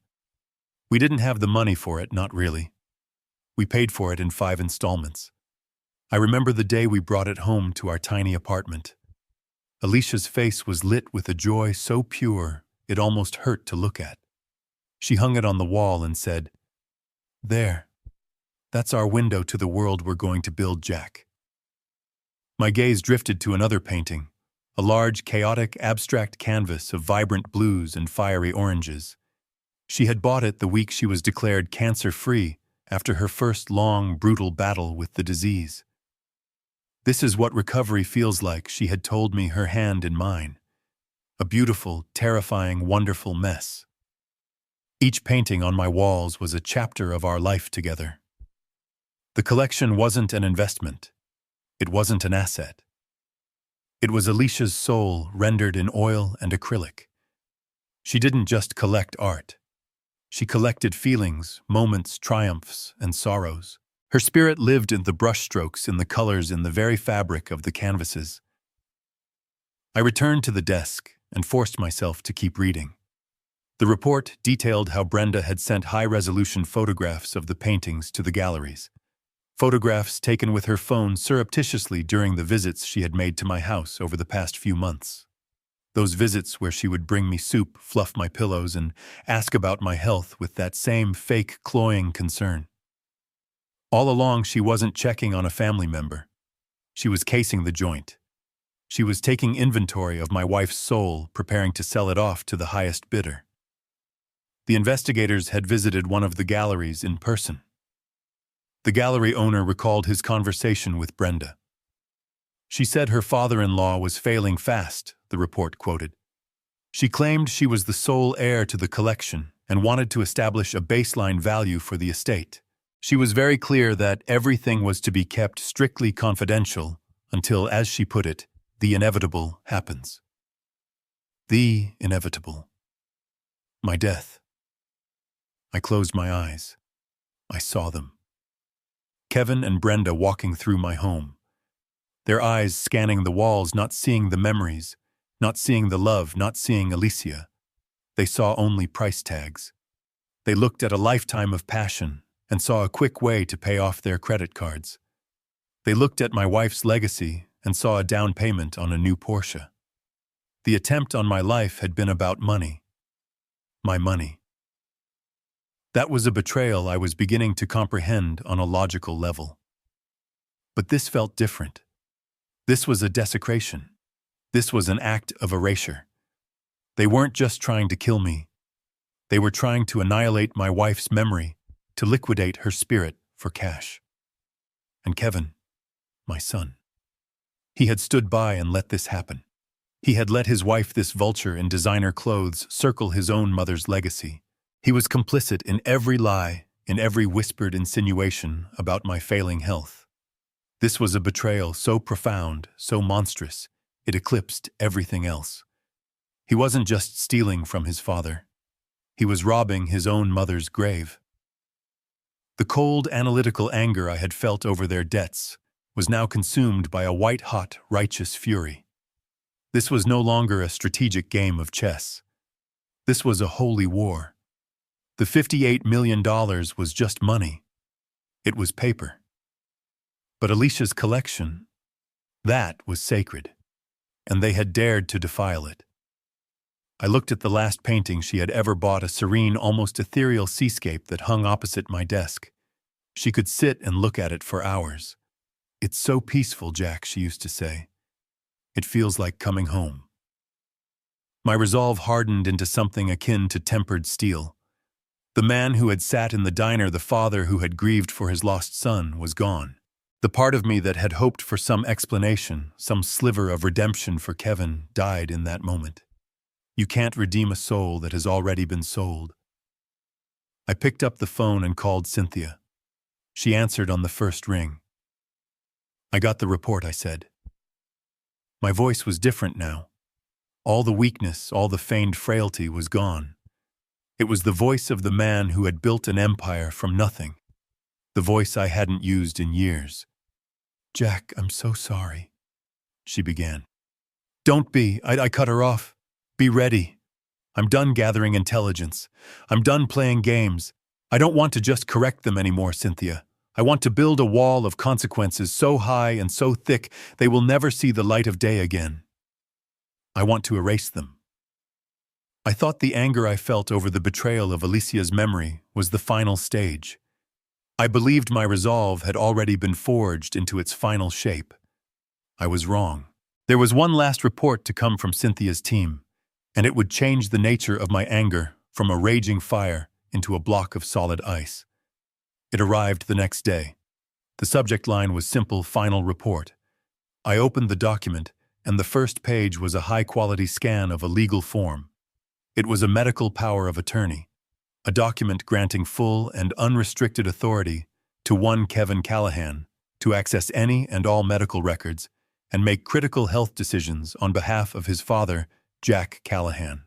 We didn't have the money for it, not really. We paid for it in 5 installments. I remember the day we brought it home to our tiny apartment. Alicia's face was lit with a joy so pure it almost hurt to look at. She hung it on the wall and said, "There, that's our window to the world we're going to build, Jack." My gaze drifted to another painting, a large, chaotic, abstract canvas of vibrant blues and fiery oranges. She had bought it the week she was declared cancer-free after her first long, brutal battle with the disease. "This is what recovery feels like," she had told me, her hand in mine. A beautiful, terrifying, wonderful mess. Each painting on my walls was a chapter of our life together. The collection wasn't an investment. It wasn't an asset. It was Alicia's soul rendered in oil and acrylic. She didn't just collect art. She collected feelings, moments, triumphs, and sorrows. Her spirit lived in the brushstrokes, in the colors, in the very fabric of the canvases. I returned to the desk and forced myself to keep reading. The report detailed how Brenda had sent high-resolution photographs of the paintings to the galleries. Photographs taken with her phone surreptitiously during the visits she had made to my house over the past few months. Those visits where she would bring me soup, fluff my pillows, and ask about my health with that same fake, cloying concern. All along, she wasn't checking on a family member. She was casing the joint. She was taking inventory of my wife's soul, preparing to sell it off to the highest bidder. The investigators had visited one of the galleries in person. The gallery owner recalled his conversation with Brenda. "She said her father-in-law was failing fast," the report quoted. "She claimed she was the sole heir to the collection and wanted to establish a baseline value for the estate. She was very clear that everything was to be kept strictly confidential until, as she put it, the inevitable happens." The inevitable. My death. I closed my eyes. I saw them. Kevin and Brenda walking through my home. Their eyes scanning the walls, not seeing the memories, not seeing the love, not seeing Alicia. They saw only price tags. They looked at a lifetime of passion and saw a quick way to pay off their credit cards. They looked at my wife's legacy and saw a down payment on a new Porsche. The attempt on my life had been about money. My money. That was a betrayal I was beginning to comprehend on a logical level. But this felt different. This was a desecration. This was an act of erasure. They weren't just trying to kill me. They were trying to annihilate my wife's memory, to liquidate her spirit for cash. And Kevin, my son. He had stood by and let this happen. He had let his wife, this vulture in designer clothes, circle his own mother's legacy. He was complicit in every lie, in every whispered insinuation about my failing health. This was a betrayal so profound, so monstrous, it eclipsed everything else. He wasn't just stealing from his father. He was robbing his own mother's grave. The cold, analytical anger I had felt over their debts was now consumed by a white-hot, righteous fury. This was no longer a strategic game of chess. This was a holy war. The $58 million was just money. It was paper. But Alicia's collection, that was sacred, and they had dared to defile it. I looked at the last painting she had ever bought, a serene, almost ethereal seascape that hung opposite my desk. She could sit and look at it for hours. "It's so peaceful, Jack," she used to say. "It feels like coming home." My resolve hardened into something akin to tempered steel. The man who had sat in the diner, the father who had grieved for his lost son, was gone. The part of me that had hoped for some explanation, some sliver of redemption for Kevin, died in that moment. You can't redeem a soul that has already been sold. I picked up the phone and called Cynthia. She answered on the first ring. "I got the report," I said. My voice was different now. All the weakness, all the feigned frailty was gone. It was the voice of the man who had built an empire from nothing. The voice I hadn't used in years. "Jack, I'm so sorry," she began. "Don't be," I cut her off. "Be ready. I'm done gathering intelligence. I'm done playing games. I don't want to just correct them anymore, Cynthia. I want to build a wall of consequences so high and so thick they will never see the light of day again. I want to erase them." I thought the anger I felt over the betrayal of Alicia's memory was the final stage. I believed my resolve had already been forged into its final shape. I was wrong. There was one last report to come from Cynthia's team, and it would change the nature of my anger from a raging fire into a block of solid ice. It arrived the next day. The subject line was simple final report. I opened the document, and the first page was a high-quality scan of a legal form. It was a medical power of attorney, a document granting full and unrestricted authority to one Kevin Callahan to access any and all medical records and make critical health decisions on behalf of his father, Jack Callahan.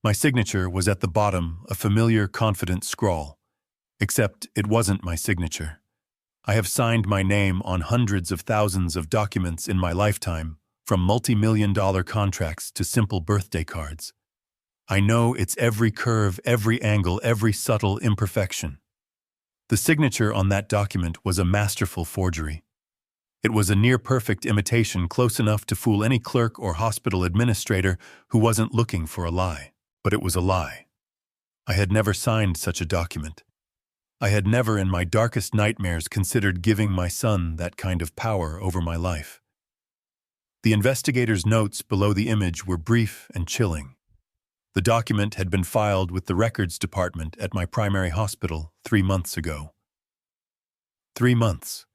My signature was at the bottom, a familiar, confident scrawl. Except it wasn't my signature. I have signed my name on hundreds of thousands of documents in my lifetime, from multi-million-dollar contracts to simple birthday cards. I know its every curve, every angle, every subtle imperfection. The signature on that document was a masterful forgery. It was a near-perfect imitation, close enough to fool any clerk or hospital administrator who wasn't looking for a lie. But it was a lie. I had never signed such a document. I had never in my darkest nightmares considered giving my son that kind of power over my life. The investigator's notes below the image were brief and chilling. The document had been filed with the records department at my primary hospital 3 months ago. 3 months.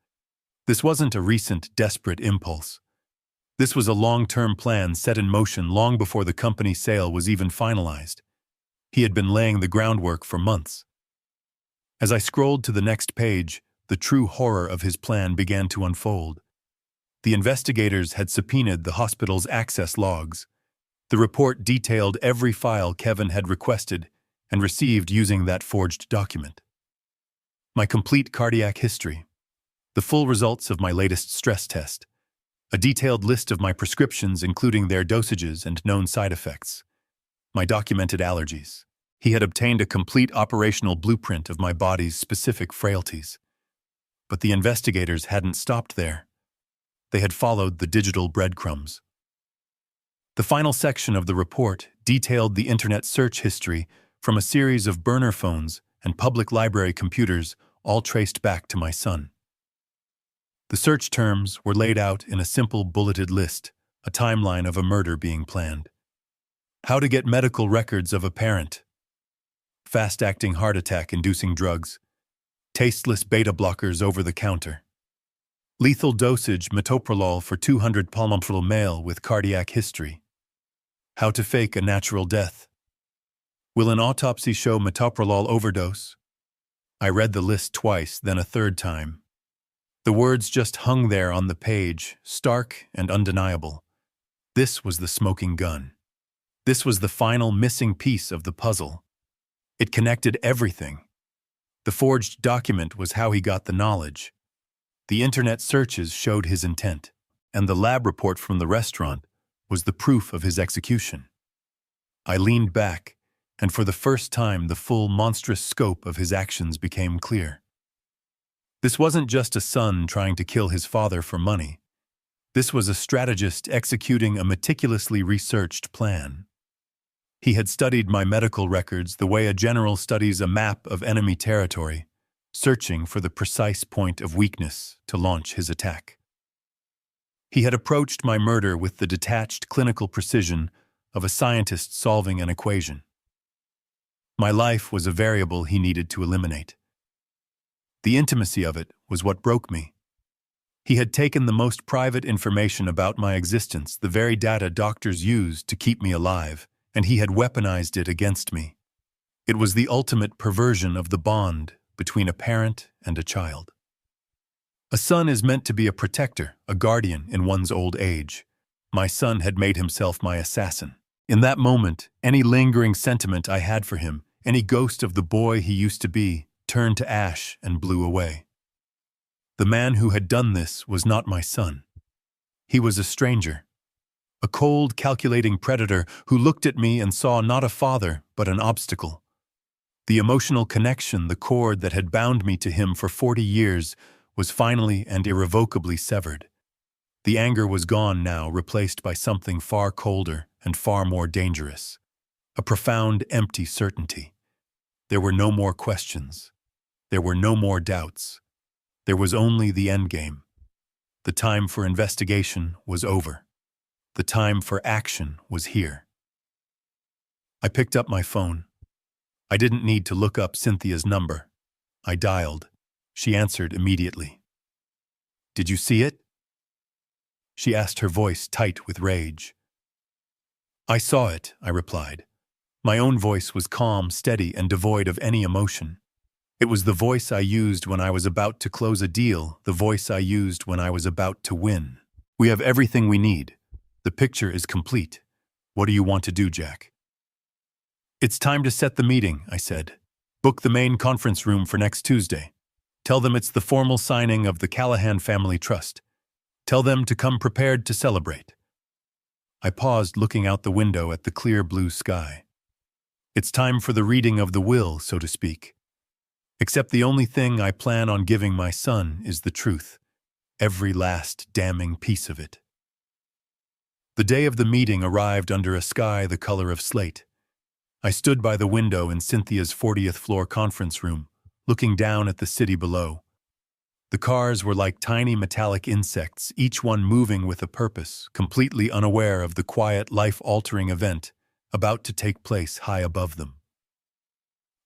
This wasn't a recent, desperate impulse. This was a long-term plan set in motion long before the company sale was even finalized. He had been laying the groundwork for months. As I scrolled to the next page, the true horror of his plan began to unfold. The investigators had subpoenaed the hospital's access logs. The report detailed every file Kevin had requested and received using that forged document. My complete cardiac history, the full results of my latest stress test, a detailed list of my prescriptions including their dosages and known side effects, my documented allergies. He had obtained a complete operational blueprint of my body's specific frailties. But the investigators hadn't stopped there. They had followed the digital breadcrumbs. The final section of the report detailed the internet search history from a series of burner phones and public library computers, all traced back to my son. The search terms were laid out in a simple bulleted list, a timeline of a murder being planned. How to get medical records of a parent. Fast-acting heart attack-inducing drugs. Tasteless beta blockers over the counter. Lethal dosage metoprolol for 200 palmophrol male with cardiac history. How to fake a natural death. Will an autopsy show metoprolol overdose? I read the list twice, then a third time. The words just hung there on the page, stark and undeniable. This was the smoking gun. This was the final missing piece of the puzzle. It connected everything. The forged document was how he got the knowledge. The internet searches showed his intent, and the lab report from the restaurant was the proof of his execution. I leaned back, and for the first time the full monstrous scope of his actions became clear. This wasn't just a son trying to kill his father for money. This was a strategist executing a meticulously researched plan. He had studied my medical records the way a general studies a map of enemy territory, searching for the precise point of weakness to launch his attack. He had approached my murder with the detached clinical precision of a scientist solving an equation. My life was a variable he needed to eliminate. The intimacy of it was what broke me. He had taken the most private information about my existence, the very data doctors used to keep me alive, and he had weaponized it against me. It was the ultimate perversion of the bond, between a parent and a child. A son is meant to be a protector, a guardian in one's old age. My son had made himself my assassin. In that moment, any lingering sentiment I had for him, any ghost of the boy he used to be, turned to ash and blew away. The man who had done this was not my son. He was a stranger. A cold, calculating predator who looked at me and saw not a father, but an obstacle. The emotional connection, the cord that had bound me to him for 40 years, was finally and irrevocably severed. The anger was gone now, replaced by something far colder and far more dangerous. A profound, empty certainty. There were no more questions. There were no more doubts. There was only the endgame. The time for investigation was over. The time for action was here. I picked up my phone. I didn't need to look up Cynthia's number. I dialed. She answered immediately. "Did you see it?" She asked, her voice tight with rage. "I saw it," I replied. My own voice was calm, steady, and devoid of any emotion. It was the voice I used when I was about to close a deal, the voice I used when I was about to win. "We have everything we need. The picture is complete. What do you want to do, Jack?" "It's time to set the meeting," I said. "Book the main conference room for next Tuesday. Tell them it's the formal signing of the Callahan Family Trust. Tell them to come prepared to celebrate." I paused, looking out the window at the clear blue sky. It's time for the reading of the will, so to speak. Except the only thing I plan on giving my son is the truth. Every last damning piece of it. The day of the meeting arrived under a sky the color of slate. I stood by the window in Cynthia's 40th floor conference room, looking down at the city below. The cars were like tiny metallic insects, each one moving with a purpose, completely unaware of the quiet, life-altering event about to take place high above them.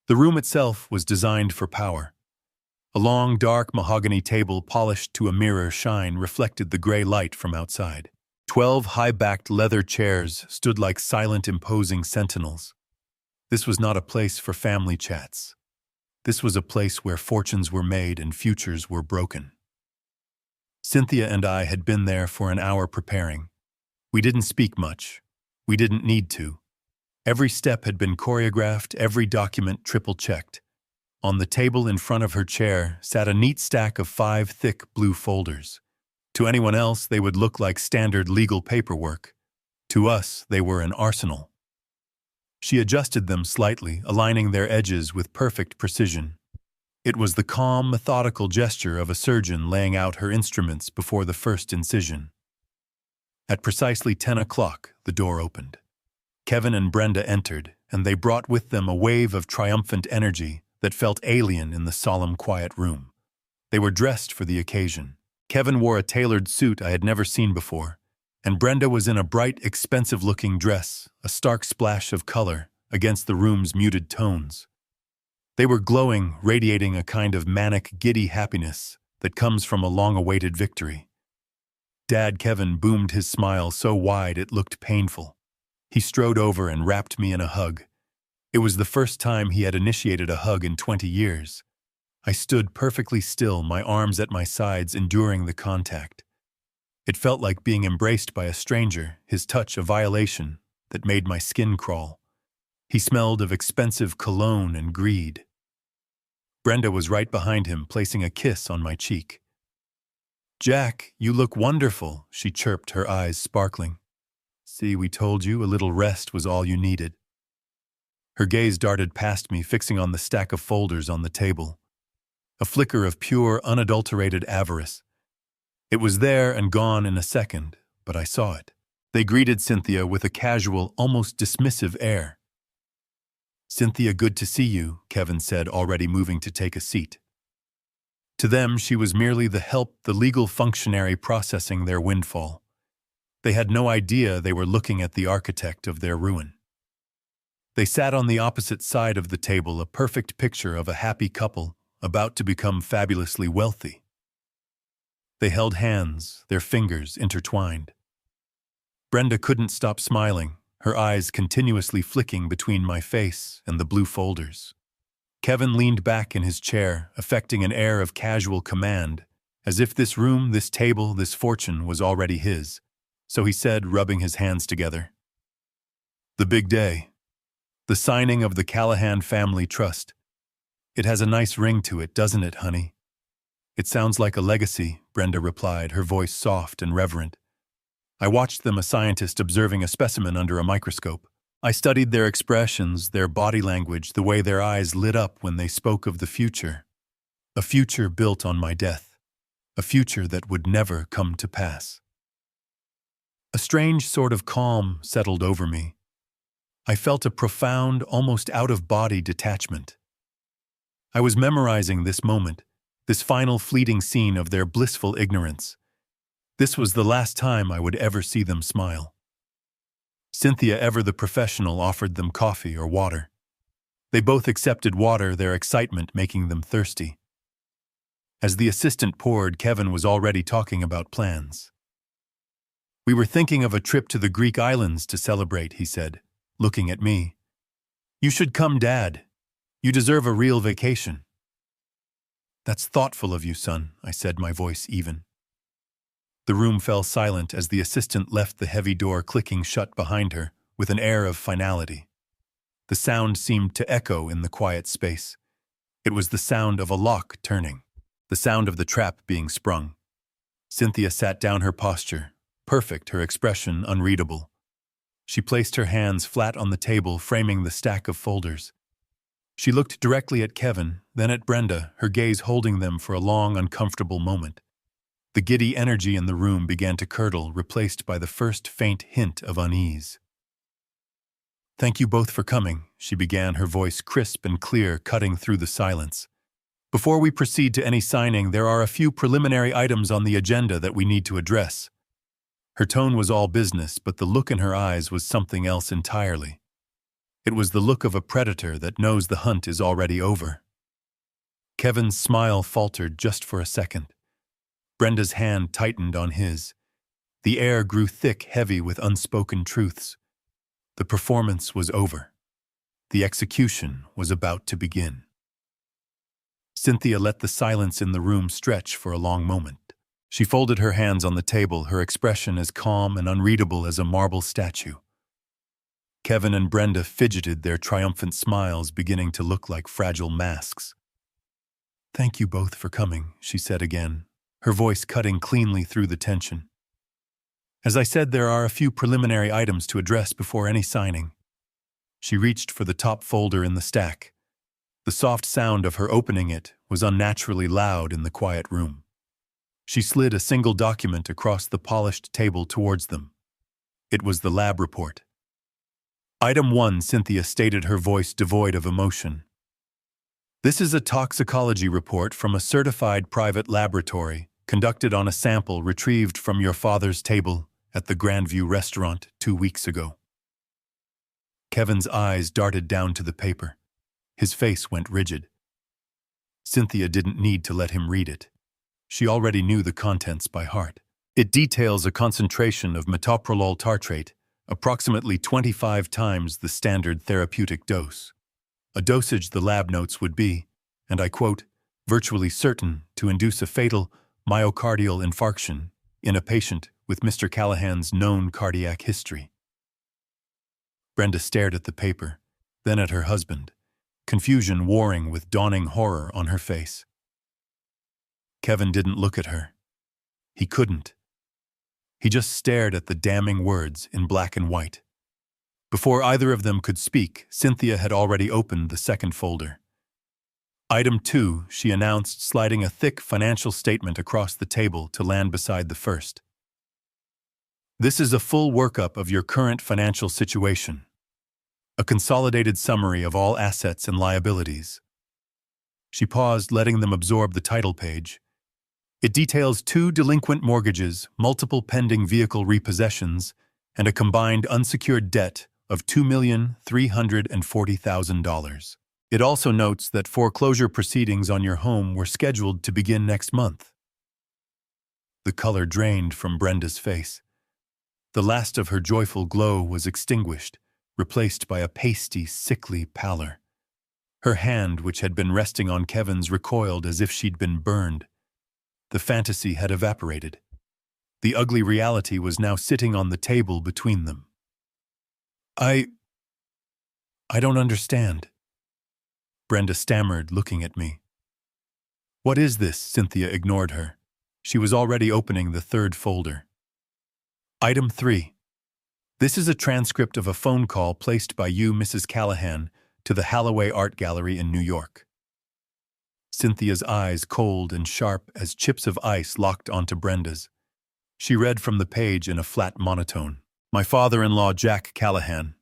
The room itself was designed for power. A long, dark mahogany table polished to a mirror shine reflected the gray light from outside. 12 high-backed leather chairs stood like silent, imposing sentinels. This was not a place for family chats. This was a place where fortunes were made and futures were broken. Cynthia and I had been there for an hour preparing. We didn't speak much. We didn't need to. Every step had been choreographed, every document triple-checked. On the table in front of her chair sat a neat stack of 5 thick blue folders. To anyone else, they would look like standard legal paperwork. To us, they were an arsenal. She adjusted them slightly, aligning their edges with perfect precision. It was the calm, methodical gesture of a surgeon laying out her instruments before the first incision. At precisely 10 o'clock, the door opened. Kevin and Brenda entered, and they brought with them a wave of triumphant energy that felt alien in the solemn, quiet room. They were dressed for the occasion. Kevin wore a tailored suit I had never seen before, and Brenda was in a bright, expensive-looking dress, a stark splash of color against the room's muted tones. They were glowing, radiating a kind of manic, giddy happiness that comes from a long-awaited victory. Dad Kevin boomed his smile so wide it looked painful. He strode over and wrapped me in a hug. It was the first time he had initiated a hug in 20 years. I stood perfectly still, my arms at my sides, enduring the contact. It felt like being embraced by a stranger, his touch a violation that made my skin crawl. He smelled of expensive cologne and greed. Brenda was right behind him, placing a kiss on my cheek. "Jack, you look wonderful," she chirped, her eyes sparkling. "See, we told you, a little rest was all you needed." Her gaze darted past me, fixing on the stack of folders on the table. A flicker of pure, unadulterated avarice. It was there and gone in a second, but I saw it. They greeted Cynthia with a casual, almost dismissive air. "Cynthia, good to see you," Kevin said, already moving to take a seat. To them, she was merely the help, the legal functionary processing their windfall. They had no idea they were looking at the architect of their ruin. They sat on the opposite side of the table, a perfect picture of a happy couple about to become fabulously wealthy. They held hands, their fingers intertwined. Brenda couldn't stop smiling, her eyes continuously flicking between my face and the blue folders. Kevin leaned back in his chair, affecting an air of casual command, as if this room, this table, this fortune was already his. So he said, rubbing his hands together, "The big day. The signing of the Callahan Family Trust. It has a nice ring to it, doesn't it, honey?" "It sounds like a legacy," Brenda replied, her voice soft and reverent. I watched them, a scientist observing a specimen under a microscope. I studied their expressions, their body language, the way their eyes lit up when they spoke of the future. A future built on my death. A future that would never come to pass. A strange sort of calm settled over me. I felt a profound, almost out-of-body detachment. I was memorizing this moment, this final fleeting scene of their blissful ignorance. This was the last time I would ever see them smile. Cynthia, ever the professional, offered them coffee or water. They both accepted water, their excitement making them thirsty. As the assistant poured, Kevin was already talking about plans. "We were thinking of a trip to the Greek islands to celebrate," he said, looking at me. "You should come, Dad. You deserve a real vacation." "That's thoughtful of you, son," I said, my voice even. The room fell silent as the assistant left the heavy door clicking shut behind her with an air of finality. The sound seemed to echo in the quiet space. It was the sound of a lock turning, the sound of the trap being sprung. Cynthia sat down, her posture perfect, her expression unreadable. She placed her hands flat on the table, framing the stack of folders. She looked directly at Kevin, then at Brenda, her gaze holding them for a long, uncomfortable moment. The giddy energy in the room began to curdle, replaced by the first faint hint of unease. "Thank you both for coming," she began, her voice crisp and clear, cutting through the silence. "Before we proceed to any signing, there are a few preliminary items on the agenda that we need to address." Her tone was all business, but the look in her eyes was something else entirely. It was the look of a predator that knows the hunt is already over. Kevin's smile faltered just for a second. Brenda's hand tightened on his. The air grew thick, heavy with unspoken truths. The performance was over. The execution was about to begin. Cynthia let the silence in the room stretch for a long moment. She folded her hands on the table, her expression as calm and unreadable as a marble statue. Kevin and Brenda fidgeted, their triumphant smiles beginning to look like fragile masks. "Thank you both for coming," she said again, her voice cutting cleanly through the tension. "As I said, there are a few preliminary items to address before any signing." She reached for the top folder in the stack. The soft sound of her opening it was unnaturally loud in the quiet room. She slid a single document across the polished table towards them. It was the lab report. "Item 1, Cynthia stated, her voice devoid of emotion. "This is a toxicology report from a certified private laboratory conducted on a sample retrieved from your father's table at the Grandview restaurant 2 weeks ago." Kevin's eyes darted down to the paper. His face went rigid. Cynthia didn't need to let him read it. She already knew the contents by heart. It details a concentration of metoprolol tartrate, approximately 25 times the standard therapeutic dose. A dosage the lab notes would be, and I quote, "virtually certain to induce a fatal myocardial infarction in a patient with Mr. Callahan's known cardiac history." Brenda stared at the paper, then at her husband, confusion warring with dawning horror on her face. Kevin didn't look at her. He couldn't. He just stared at the damning words in black and white. Before either of them could speak, Cynthia had already opened the second folder. "Item 2, she announced, sliding a thick financial statement across the table to land beside the first. "This is a full workup of your current financial situation. A consolidated summary of all assets and liabilities." She paused, letting them absorb the title page. "It details 2 delinquent mortgages, multiple pending vehicle repossessions, and a combined unsecured debt of $2,340,000. It also notes that foreclosure proceedings on your home were scheduled to begin next month." The color drained from Brenda's face. The last of her joyful glow was extinguished, replaced by a pasty, sickly pallor. Her hand, which had been resting on Kevin's, recoiled as if she'd been burned. The fantasy had evaporated. The ugly reality was now sitting on the table between them. I don't understand, Brenda stammered, looking at me. What is this? Cynthia ignored her. She was already opening the third folder. Item 3. This is a transcript of a phone call placed by you, Mrs. Callahan, to the Halloway Art Gallery in New York. Cynthia's eyes, cold and sharp as chips of ice, locked onto Brenda's. She read from the page in a flat monotone. My father-in-law, Jack Callahan.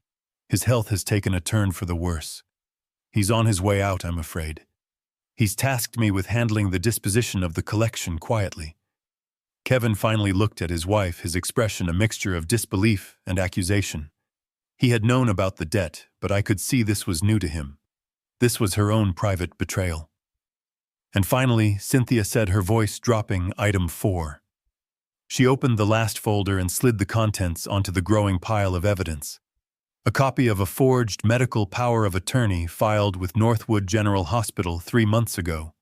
His health has taken a turn for the worse. He's on his way out, I'm afraid. He's tasked me with handling the disposition of the collection quietly. Kevin finally looked at his wife, his expression a mixture of disbelief and accusation. He had known about the debt, but I could see this was new to him. This was her own private betrayal. And finally, Cynthia said, her voice dropping, Item 4. She opened the last folder and slid the contents onto the growing pile of evidence. A copy of a forged medical power of attorney filed with Northwood General Hospital 3 months ago,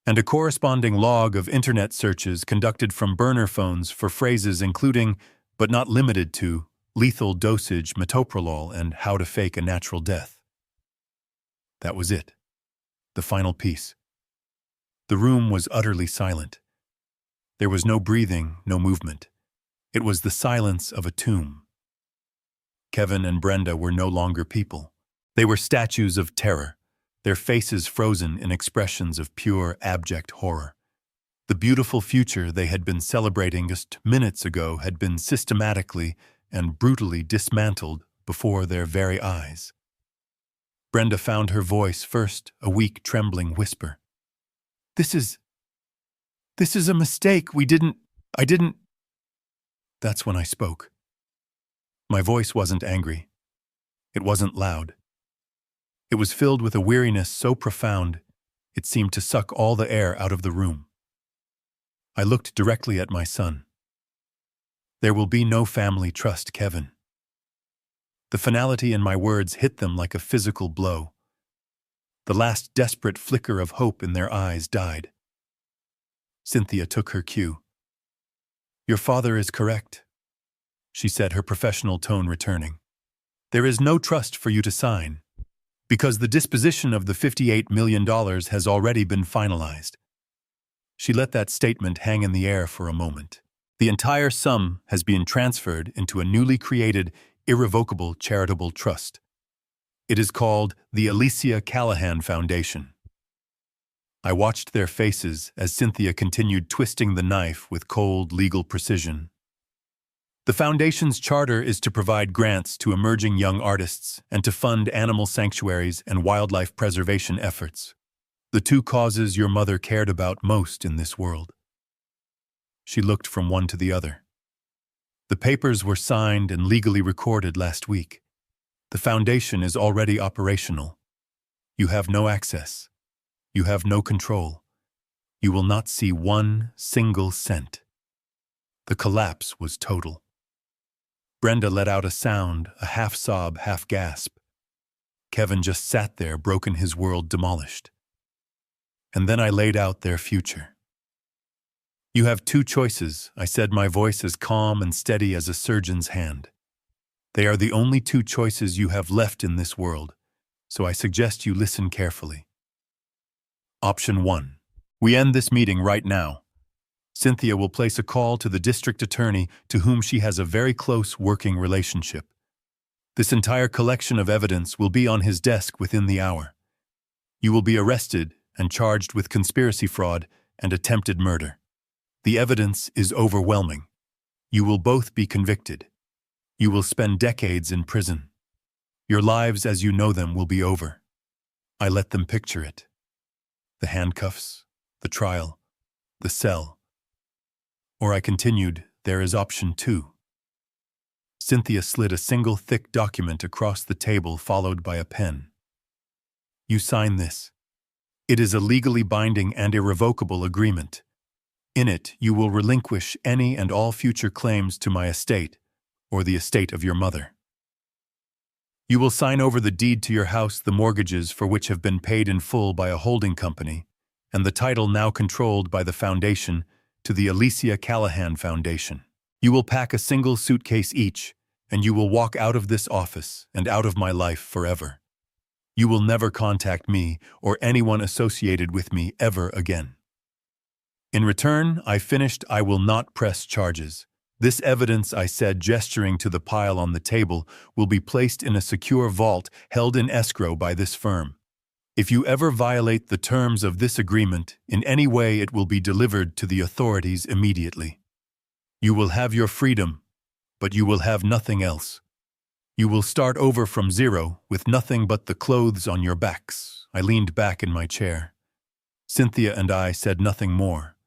and a corresponding log of internet searches conducted from burner phones for phrases including, but not limited to, lethal dosage metoprolol and how to fake a natural death. That was it. The final piece. The room was utterly silent. There was no breathing, no movement. It was the silence of a tomb. Kevin and Brenda were no longer people. They were statues of terror, their faces frozen in expressions of pure, abject horror. The beautiful future they had been celebrating just minutes ago had been systematically and brutally dismantled before their very eyes. Brenda found her voice first, a weak, trembling whisper. This is a mistake. I didn't. That's when I spoke. My voice wasn't angry. It wasn't loud. It was filled with a weariness so profound, it seemed to suck all the air out of the room. I looked directly at my son. There will be no family trust, Kevin. The finality in my words hit them like a physical blow. The last desperate flicker of hope in their eyes died. Cynthia took her cue. Your father is correct, she said, her professional tone returning. There is no trust for you to sign, because the disposition of the $58 million has already been finalized. She let that statement hang in the air for a moment. The entire sum has been transferred into a newly created, irrevocable charitable trust. It is called the Alicia Callahan Foundation. I watched their faces as Cynthia continued twisting the knife with cold legal precision. The Foundation's charter is to provide grants to emerging young artists and to fund animal sanctuaries and wildlife preservation efforts, the two causes your mother cared about most in this world. She looked from one to the other. The papers were signed and legally recorded last week. The Foundation is already operational. You have no access. You have no control. You will not see one single cent. The collapse was total. Brenda let out a sound, a half-sob, half-gasp. Kevin just sat there, broken, his world demolished. And then I laid out their future. You have two choices, I said, my voice as calm and steady as a surgeon's hand. They are the only two choices you have left in this world, so I suggest you listen carefully. Option 1. We end this meeting right now. Cynthia will place a call to the district attorney to whom she has a very close working relationship. This entire collection of evidence will be on his desk within the hour. You will be arrested and charged with conspiracy fraud and attempted murder. The evidence is overwhelming. You will both be convicted. You will spend decades in prison. Your lives as you know them will be over. I let them picture it. The handcuffs, the trial, the cell. Or I continued, there is option 2. Cynthia slid a single thick document across the table, followed by a pen. You sign this. It is a legally binding and irrevocable agreement. In it, you will relinquish any and all future claims to my estate, or the estate of your mother. You will sign over the deed to your house, the mortgages for which have been paid in full by a holding company, and the title now controlled by the foundation to the Alicia Callahan Foundation. You will pack a single suitcase each, and you will walk out of this office and out of my life forever. You will never contact me or anyone associated with me ever again. In return, I will not press charges. This evidence, I said, gesturing to the pile on the table, will be placed in a secure vault held in escrow by this firm. If you ever violate the terms of this agreement in any way, it will be delivered to the authorities immediately. You will have your freedom, but you will have nothing else. You will start over from zero with nothing but the clothes on your backs. I leaned back in my chair. Cynthia and I said nothing more.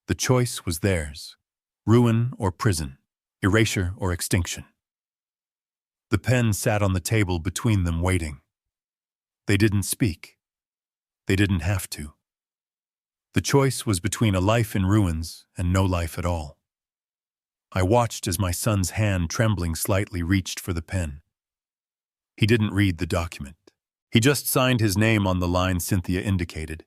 The choice was theirs. Ruin or prison, erasure or extinction. The pen sat on the table between them waiting. They didn't speak. They didn't have to. The choice was between a life in ruins and no life at all. I watched as my son's hand, trembling slightly, reached for the pen. He didn't read the document. He just signed his name on the line Cynthia indicated.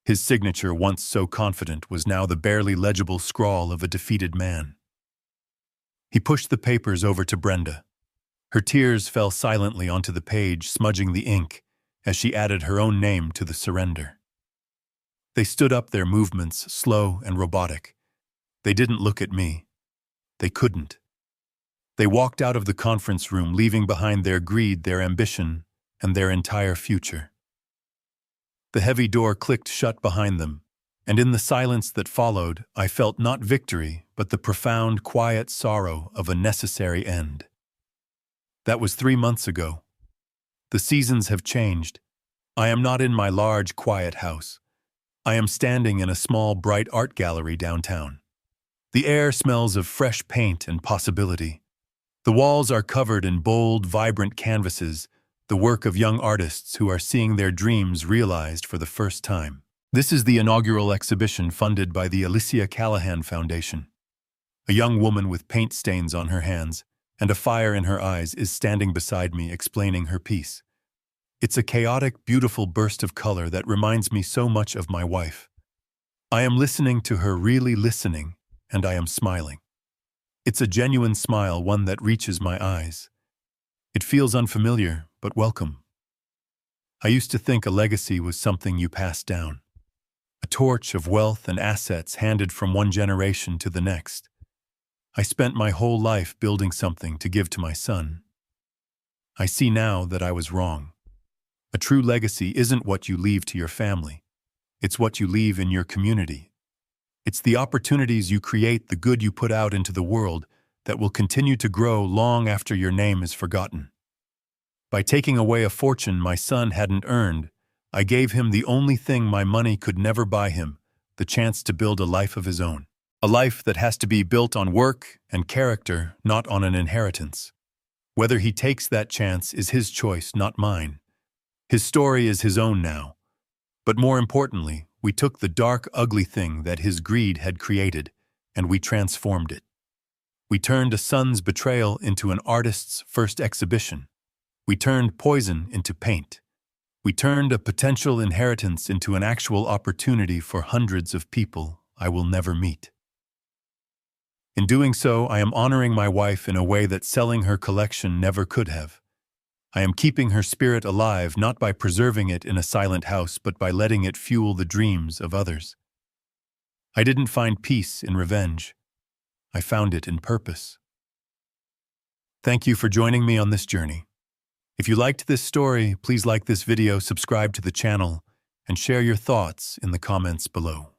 His signature, once so confident, was now the barely legible scrawl of a defeated man. He pushed the papers over to Brenda. Her tears fell silently onto the page, smudging the ink, as she added her own name to the surrender. They stood up, their movements slow and robotic. They didn't look at me. They couldn't. They walked out of the conference room, leaving behind their greed, their ambition, and their entire future. The heavy door clicked shut behind them, and in the silence that followed, I felt not victory, but the profound, quiet sorrow of a necessary end. That was 3 months ago. The seasons have changed. I am not in my large, quiet house. I am standing in a small, bright art gallery downtown. The air smells of fresh paint and possibility. The walls are covered in bold, vibrant canvases, the work of young artists who are seeing their dreams realized for the first time. This is the inaugural exhibition funded by the Alicia Callahan Foundation. A young woman with paint stains on her hands and a fire in her eyes is standing beside me, explaining her piece. It's a chaotic, beautiful burst of color that reminds me so much of my wife. I am listening to her, really listening, and I am smiling. It's a genuine smile, one that reaches my eyes. It feels unfamiliar, but welcome. I used to think a legacy was something you passed down. A torch of wealth and assets handed from one generation to the next. I spent my whole life building something to give to my son. I see now that I was wrong. A true legacy isn't what you leave to your family. It's what you leave in your community. It's the opportunities you create, the good you put out into the world that will continue to grow long after your name is forgotten. By taking away a fortune my son hadn't earned, I gave him the only thing my money could never buy him, the chance to build a life of his own. A life that has to be built on work and character, not on an inheritance. Whether he takes that chance is his choice, not mine. His story is his own now. But more importantly, we took the dark, ugly thing that his greed had created, and we transformed it. We turned a son's betrayal into an artist's first exhibition. We turned poison into paint. We turned a potential inheritance into an actual opportunity for hundreds of people I will never meet. In doing so, I am honoring my wife in a way that selling her collection never could have. I am keeping her spirit alive, not by preserving it in a silent house, but by letting it fuel the dreams of others. I didn't find peace in revenge. I found it in purpose. Thank you for joining me on this journey. If you liked this story, please like this video, subscribe to the channel, and share your thoughts in the comments below.